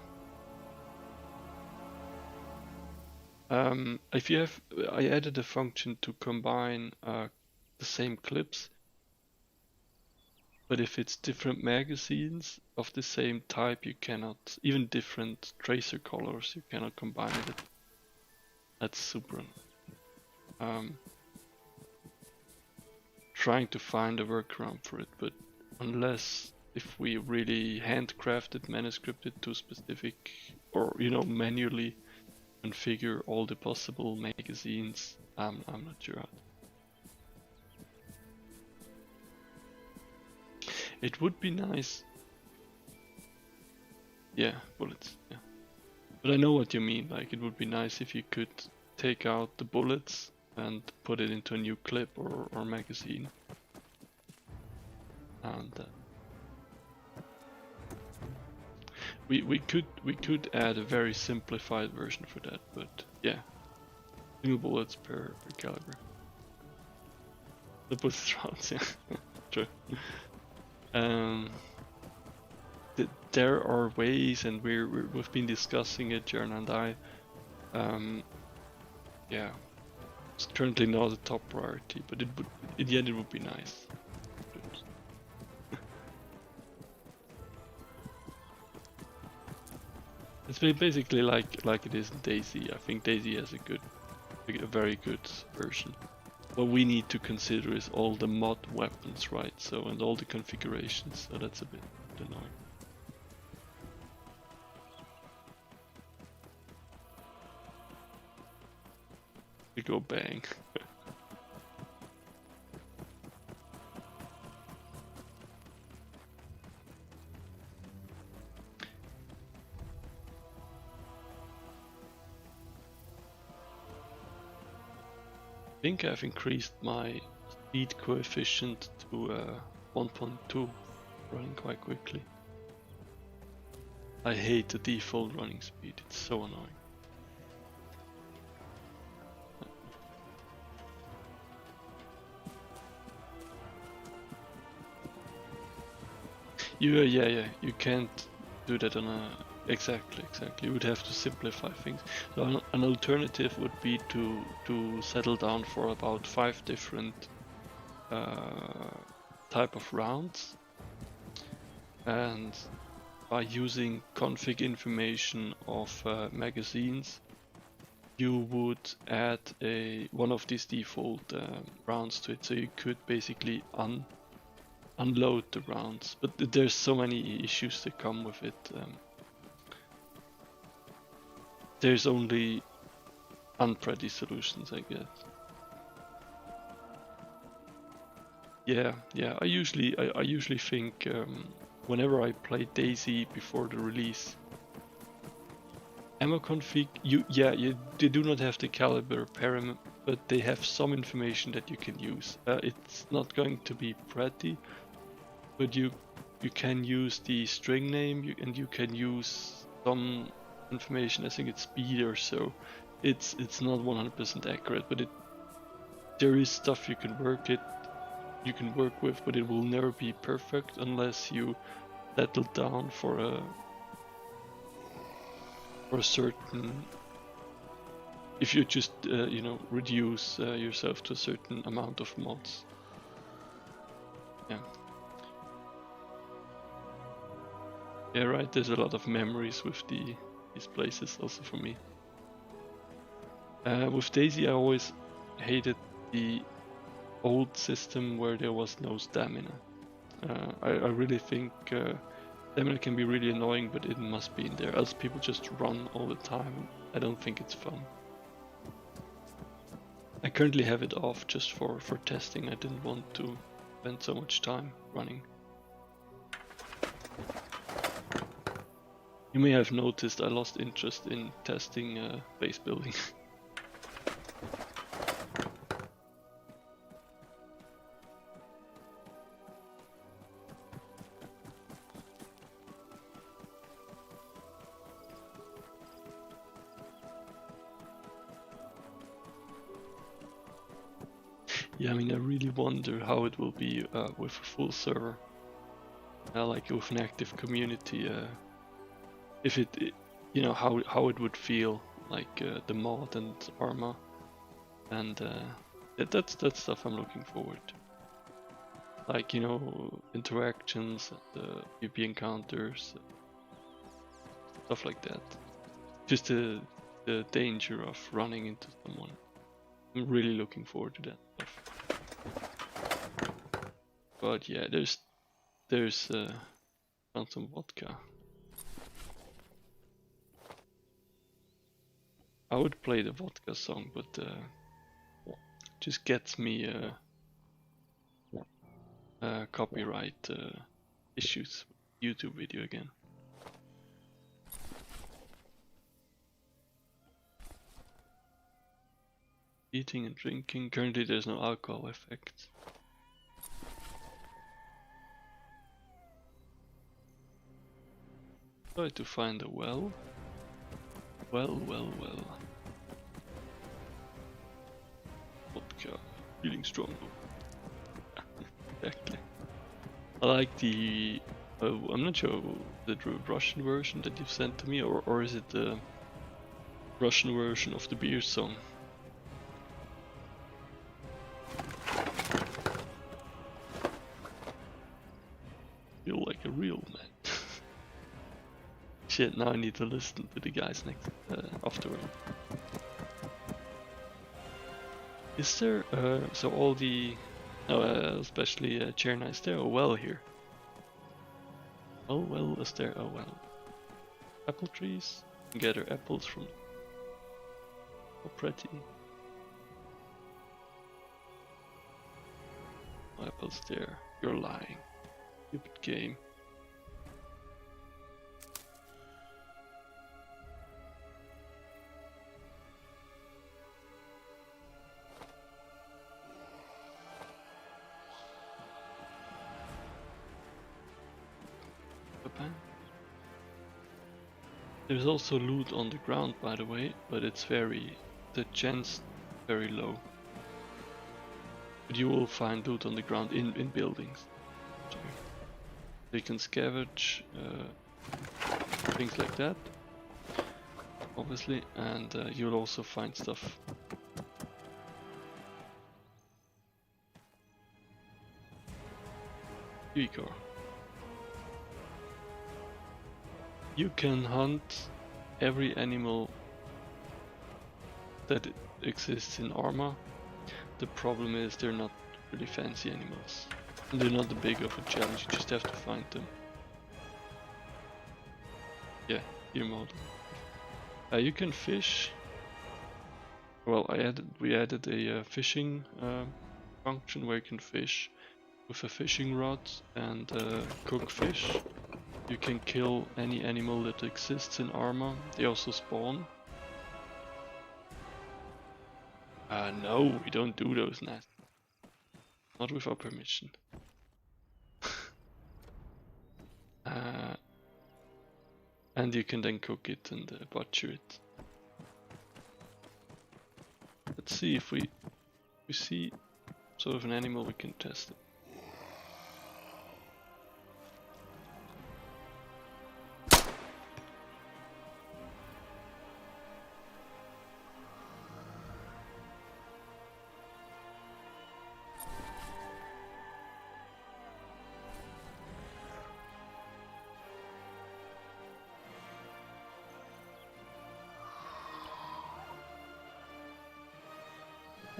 If you have, I added a function to combine the same clips, but if it's different magazines of the same type, you cannot, even different tracer colors, you cannot combine it. That's super. Trying to find a workaround for it, but unless if we really handcrafted, manuscripted to specific, or manually configure all the possible magazines, I'm not sure how. It would be nice. Yeah, bullets. Yeah, but I know what you mean. Like, it would be nice if you could take out the bullets and put it into a new clip or magazine. And we could add a very simplified version for that, but yeah, single bullets per caliber. The bullets rounds, yeah, true. There are ways, and we've been discussing it, Jern and I. Yeah, it's currently not a top priority, but in the end it would be nice. It's basically like it is in DayZ. I think DayZ has a very good version. What we need to consider is all the mod weapons, right? So, and all the configurations. So that's a bit annoying. We go bang. I think I've increased my speed coefficient to 1.2, running quite quickly. I hate the default running speed, it's so annoying. Yeah, you can't do that on a... Exactly. You would have to simplify things. So an alternative would be to settle down for about 5 different type of rounds, and by using config information of magazines, you would add one of these default rounds to it, so you could basically unload the rounds. But there's so many issues that come with it. There's only unpretty solutions, I guess. Yeah. I usually think whenever I play DayZ before the release, ammo config, they do not have the caliber param, but they have some information that you can use. It's not going to be pretty, but you can use the string name, and you can use some information. I think it's speed or so. It's not 100% accurate, but there is stuff you can work with, but it will never be perfect unless you settle down for a certain. If you just reduce yourself to a certain amount of mods. Yeah, right. There's a lot of memories with these places also for me. With Daisy, I always hated the old system where there was no stamina. I really think stamina can be really annoying, but it must be in there, else people just run all the time. I don't think it's fun. I currently have it off just for testing. I didn't want to spend so much time running. You may have noticed I lost interest in testing base building. Yeah, I mean, I really wonder how it will be with a full server, like with an active community. If it, you know, how it would feel like the mod and ArmA, and that's stuff I'm looking forward to. Like, you know, interactions, PvP encounters, stuff like that. Just the danger of running into someone. I'm really looking forward to that stuff. But yeah, there's found some vodka. I would play the vodka song, but just gets me copyright issues. YouTube video again. Eating and drinking. Currently, there's no alcohol effect. Try to find a well. Well. Vodka. Feeling strong. Exactly. I like the... I'm not sure the Russian version that you've sent to me, or is it the Russian version of the beer song? Feel like a real man. Shit, now I need to listen to the guys next afterward. Is there so all the especially Cherna, is there a well here? Oh well, is there a well? Apple trees? Gather apples from. How pretty. No apples there. You're lying. Stupid game. There's also loot on the ground, by the way, but it's the chance very low. But you will find loot on the ground in buildings. So you can scavenge things like that, obviously, and you'll also find stuff. Here you go. You can hunt every animal that exists in ArmA. The problem is they're not really fancy animals. And they're not that big of a challenge, you just have to find them. Yeah, your model. You can fish. Well, we added a fishing function where you can fish with a fishing rod and cook fish. You can kill any animal that exists in ArmA. They also spawn. No, we don't do those nests. Not with our permission. And you can then cook it and butcher it. Let's see if we see sort of an animal we can test it.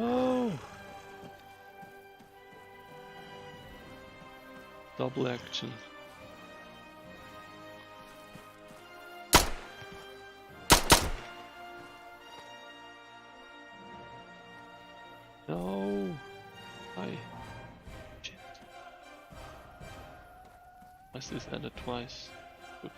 Oh! Double action. No! I... Shit. Is this added twice? Good.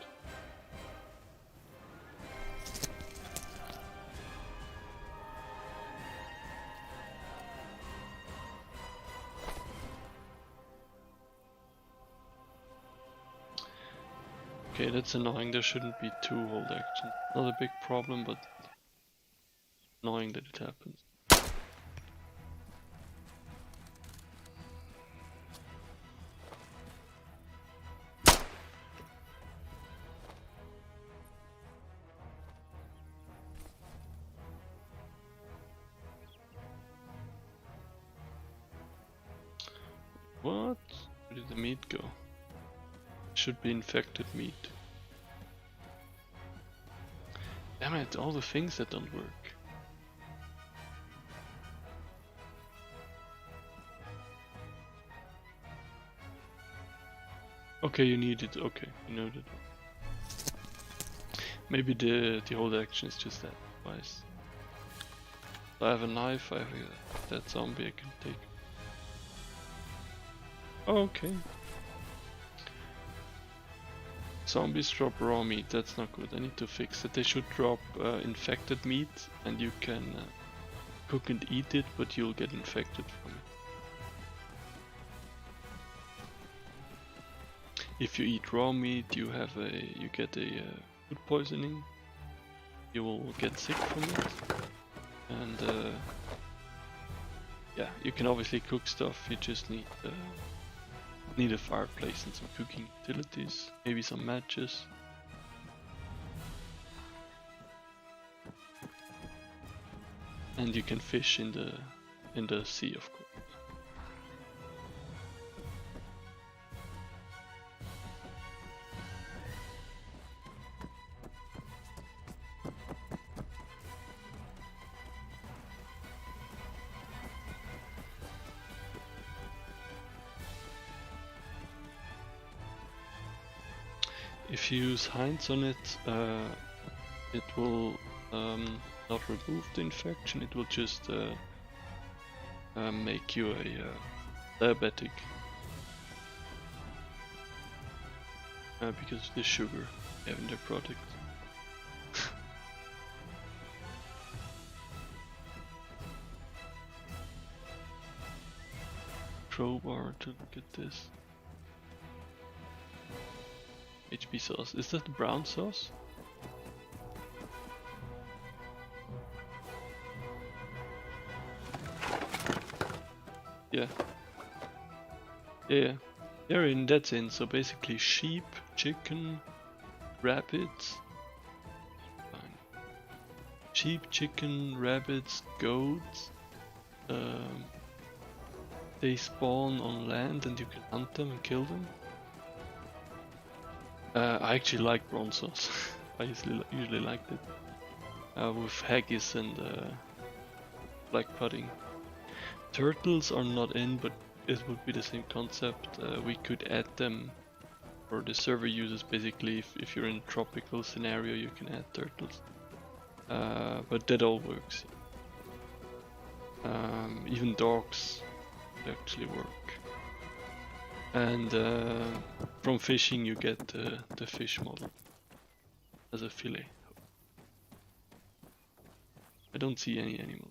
Okay, that's annoying. There shouldn't be 2 hold actions. Not a big problem, but annoying that it happens. What? Where did the meat go? Should be infected meat. Damn it, all the things that don't work. Okay, you need it. Okay, you know that. Maybe the hold action is just that twice. I have a knife, I have that zombie I can take. Oh, okay. Zombies drop raw meat, that's not good. I need to fix it. They should drop infected meat and you can cook and eat it, but you'll get infected from it. If you eat raw meat, you get a food poisoning. You will get sick from it. And yeah, you can obviously cook stuff. You just need a fireplace and some cooking utilities, maybe some matches. And you can fish in the sea, of course. If you use Heinz on it, it will not remove the infection, it will just make you a diabetic. Because of the sugar they have in their product. Crowbar to look at this. HP sauce. Is that the brown sauce? Yeah. Yeah. They're in, that's in. So basically sheep, chicken, rabbits. Fine. Sheep, chicken, rabbits, goats. They spawn on land and you can hunt them and kill them. I actually like brown sauce. I usually liked it. With haggis and black pudding. Turtles are not in, but it would be the same concept. We could add them, or the server uses basically, if you're in a tropical scenario you can add turtles. But that all works. Even dogs actually work. And from fishing you get the fish model as a fillet. I don't see any animal.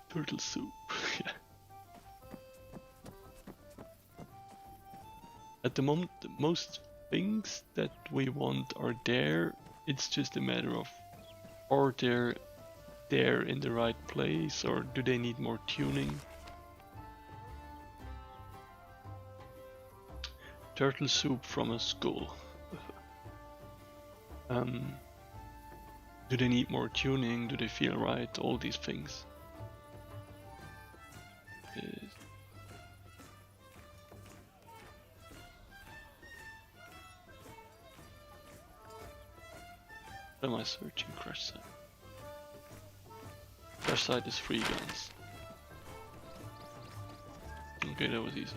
Turtle soup, yeah. At the moment, most things that we want are there. It's just a matter of, are they there in the right place, or do they need more tuning? Turtle soup from a skull. Do they need more tuning? Do they feel right? All these things. What am I searching? Crash set. side is 3 guns. Okay, that was easy.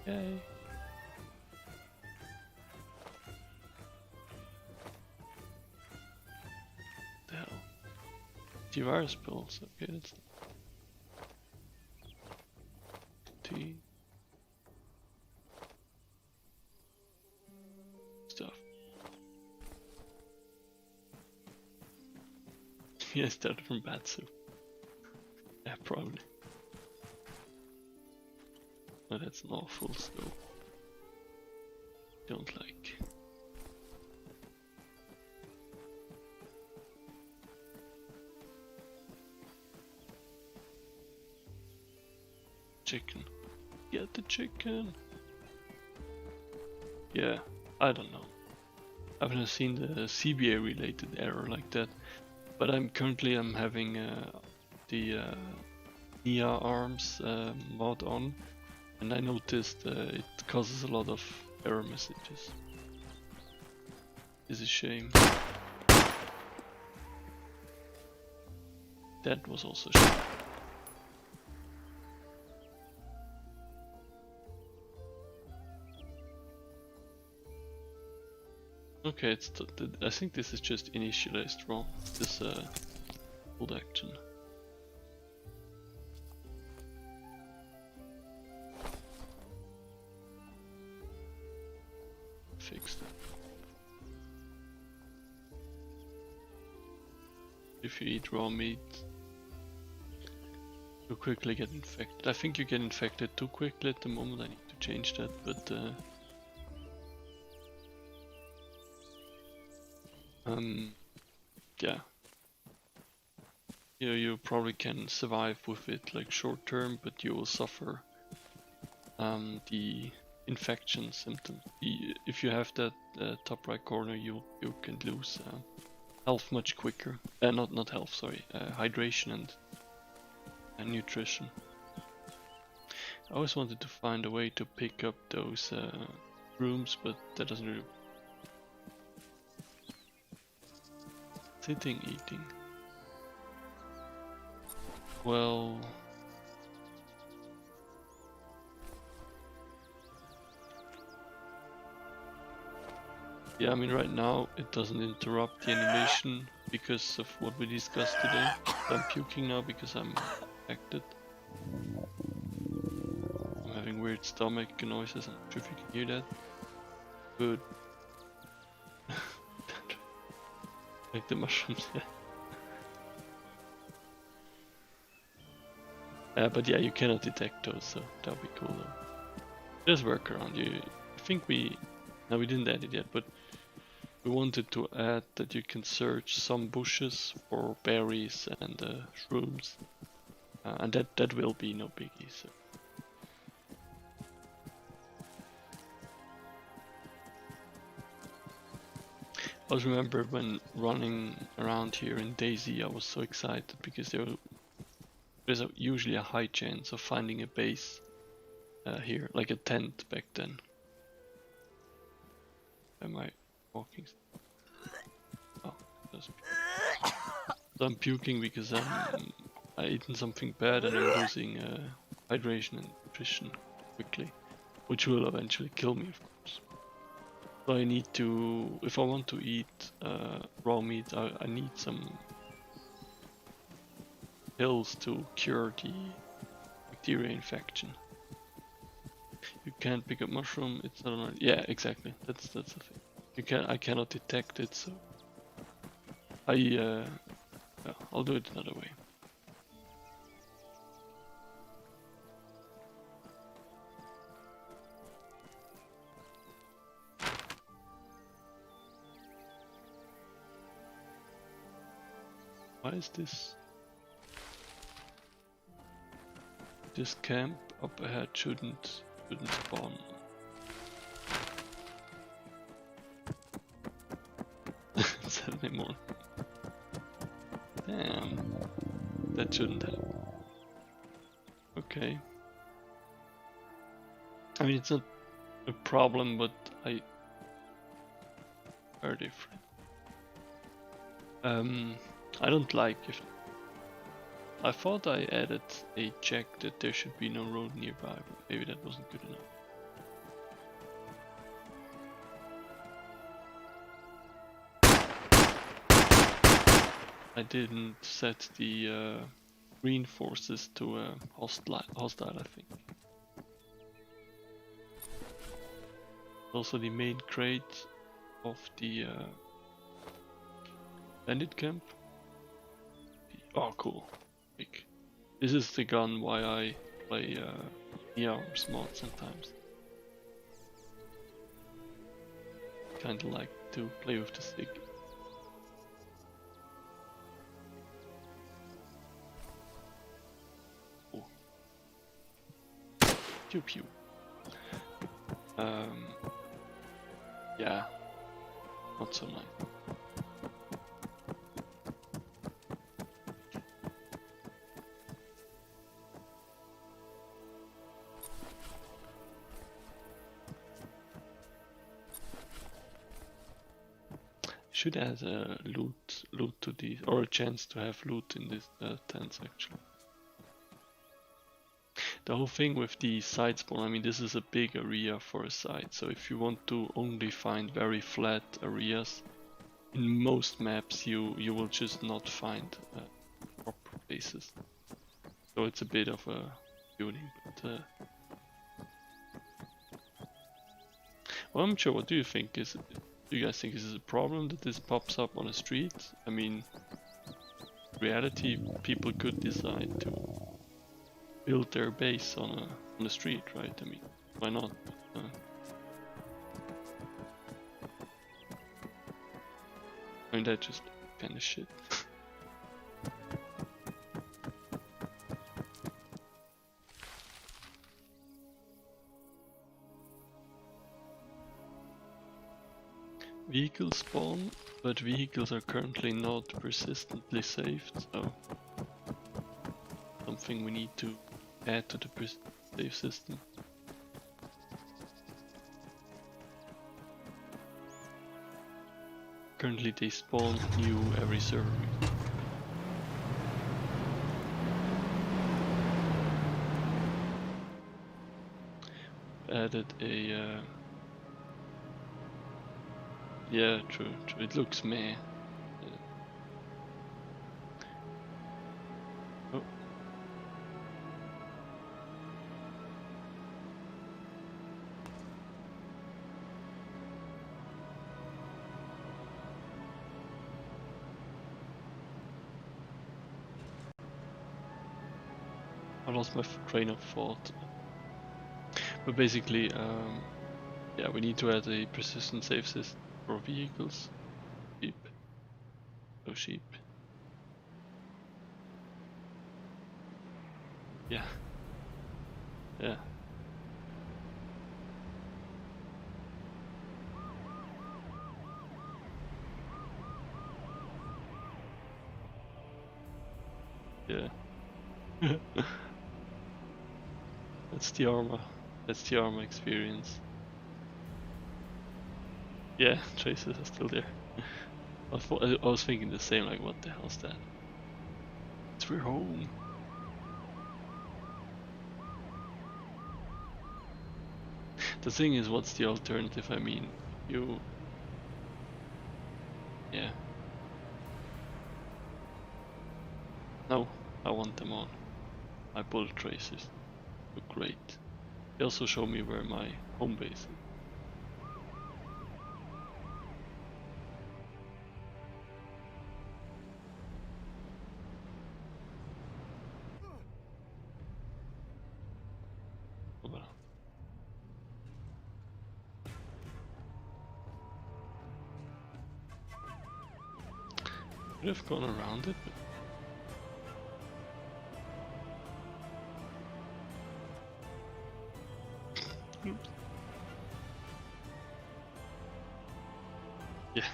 Yay. The hell? Virus pills, okay, that's T stuff. Yeah, I started from Batsu. Yeah, probably. Oh, that's an awful scope. Don't like. Chicken. Get the chicken. Yeah, I don't know. I've never seen the CBA related error like that, but I'm currently having the Nia ARMS mod on, and I noticed it causes a lot of error messages. It's a shame. That was also a shame. Okay, I think this is just initialized wrong. This hold action. Fixed it. If you eat raw meat, you quickly get infected. I think you get infected too quickly at the moment. I need to change that, but yeah. You probably can survive with it like short term, but you will suffer the infection symptoms. If you have that top right corner, you can lose health much quicker. Not health, sorry, hydration and nutrition. I always wanted to find a way to pick up those rooms, but that doesn't really. Sitting, eating. Well, yeah, I mean right now it doesn't interrupt the animation because of what we discussed today. I'm puking now because I'm affected. I'm having weird stomach noises. I'm not sure if you can hear that. Good. Like the mushrooms, yeah. But yeah, you cannot detect those, so that would be cool though. There's workaround. I think we didn't add it yet, but we wanted to add that you can search some bushes for berries and shrooms, and that will be no biggie. So. I always remember when running around here in DayZ, I was so excited because there's usually a high chance of finding a base here, like a tent back then. Am I walking? Oh, so I'm puking because I eaten something bad and I'm losing hydration and nutrition quickly, which will eventually kill me, of course. So I need to, if I want to eat raw meat, I need some pills to cure the bacteria infection. You can't pick up mushroom. It's not. Yeah, exactly. That's the thing. I cannot detect it, so I'll do it another way. Why is this? This camp up ahead shouldn't spawn. Saturday morning. Damn, that shouldn't happen. okay. I mean, it's not a problem, but I are different. I don't like if I thought I added a check that there should be no road nearby, but maybe that wasn't good enough. I didn't set the reinforces to hostile, I think. Also the main crate of the bandit camp. Oh, cool. Like, this is the gun why I play ArmA mod sometimes. Kinda like to play with the stick. Oh. Pew pew. Yeah, not so nice. Should add a loot to these, or a chance to have loot in these tents actually. The whole thing with the side spawn, I mean, this is a big area for a site, so if you want to only find very flat areas, in most maps you will just not find proper places. So it's a bit of a tuning, but well, I'm sure. What do you think? Do you guys think this is a problem that this pops up on a street? I mean, in reality, people could decide to build their base on the street, right? I mean, why not? I mean, that's just kind of shit. Vehicles spawn, but vehicles are currently not persistently saved, so something we need to add to the save system. Currently they spawn new every server week. Added a yeah, true. It looks meh. Yeah. Oh. I lost my train of thought. But basically, yeah, we need to add a persistent save system for vehicles. Sheep. Oh, sheep. Yeah. Yeah. Yeah. That's the ArmA. That's the ArmA experience. Yeah, traces are still there. I was thinking the same, like, what the hell's that? It's we're home. The thing is, what's the alternative? I mean, you... Yeah. No, I want them on. My bullet tracers look great. They also show me where my home base is. Could have gone around it, but... Oops. Yeah.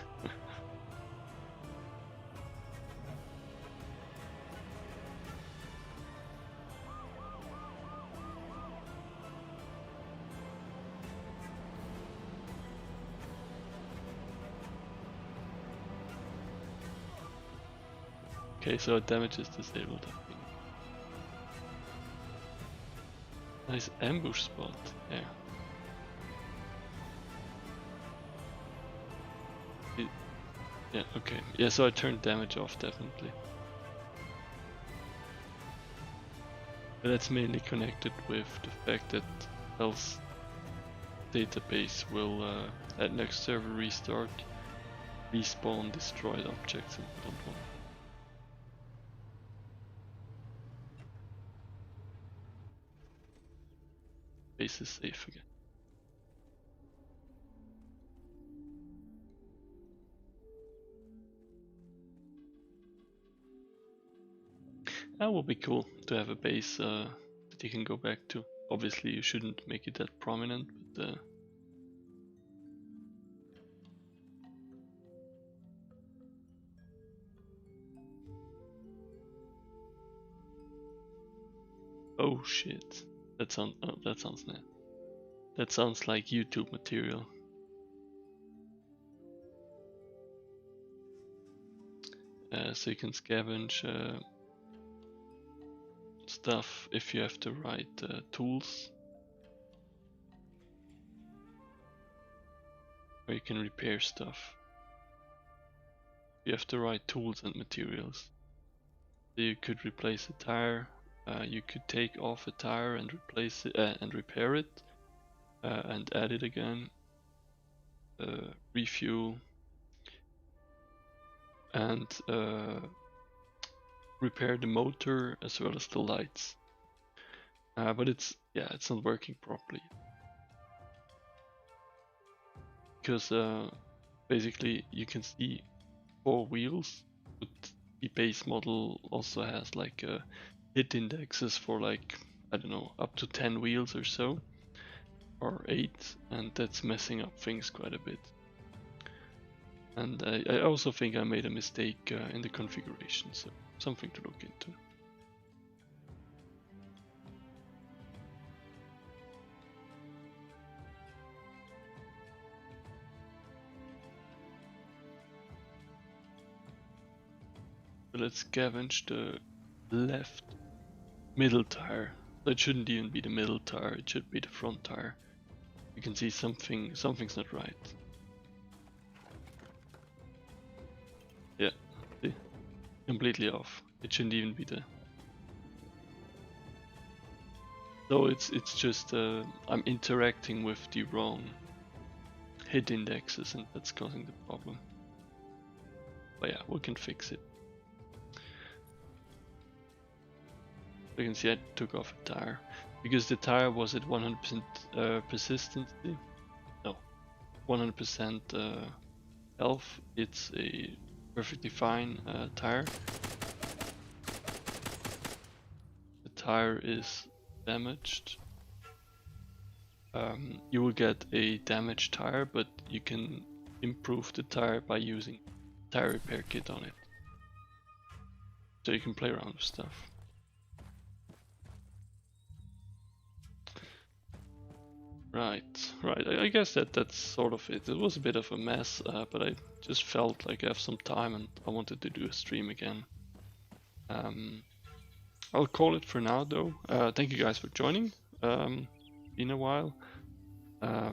Okay, so damage is disabled, I think. Nice ambush spot, yeah. Yeah, okay. Yeah, so I turned damage off, definitely. But that's mainly connected with the fact that else database will, at next server restart, respawn destroyed objects, and we don't want. Base is safe again. That will be cool to have a base that you can go back to. Obviously, you shouldn't make it that prominent, but oh shit, that sounds nice. That sounds like YouTube material. So you can scavenge stuff if you have the right tools, or you can repair stuff. You have the right tools and materials. So you could replace a tire. You could take off a tire and replace it and repair it, and add it again. Refuel and repair the motor as well as the lights. But it's not working properly because basically you can see 4 wheels, but the base model also has like hit indexes for like, I don't know, up to 10 wheels or so, or 8, and that's messing up things quite a bit. And I also think I made a mistake in the configuration, so something to look into. So let's scavenge the left middle tire. That shouldn't even be the middle tire, it should be the front tire. You can see something's not right. Yeah, see? Completely off. It shouldn't even be there. So it's just I'm interacting with the wrong hit indexes, and that's causing the problem. But yeah, we can fix it. You can see I took off a tire because the tire was at 100% persistency. No, 100% health. It's a perfectly fine tire. The tire is damaged. You will get a damaged tire, but you can improve the tire by using tire repair kit on it. So you can play around with stuff. Right. I guess that's sort of it. It was a bit of a mess, but I just felt like I have some time and I wanted to do a stream again. I'll call it for now though. Thank you guys for joining. Been a while. I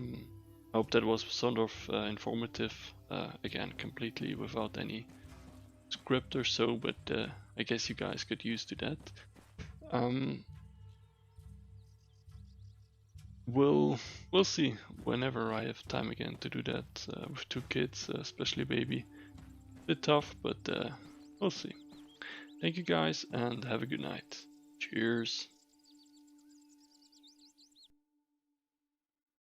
hope that was sort of informative. Again, completely without any script or so, but I guess you guys got used to that. We'll see whenever I have time again to do that with 2 kids, especially baby. Bit tough, but we'll see. Thank you guys and have a good night. Cheers.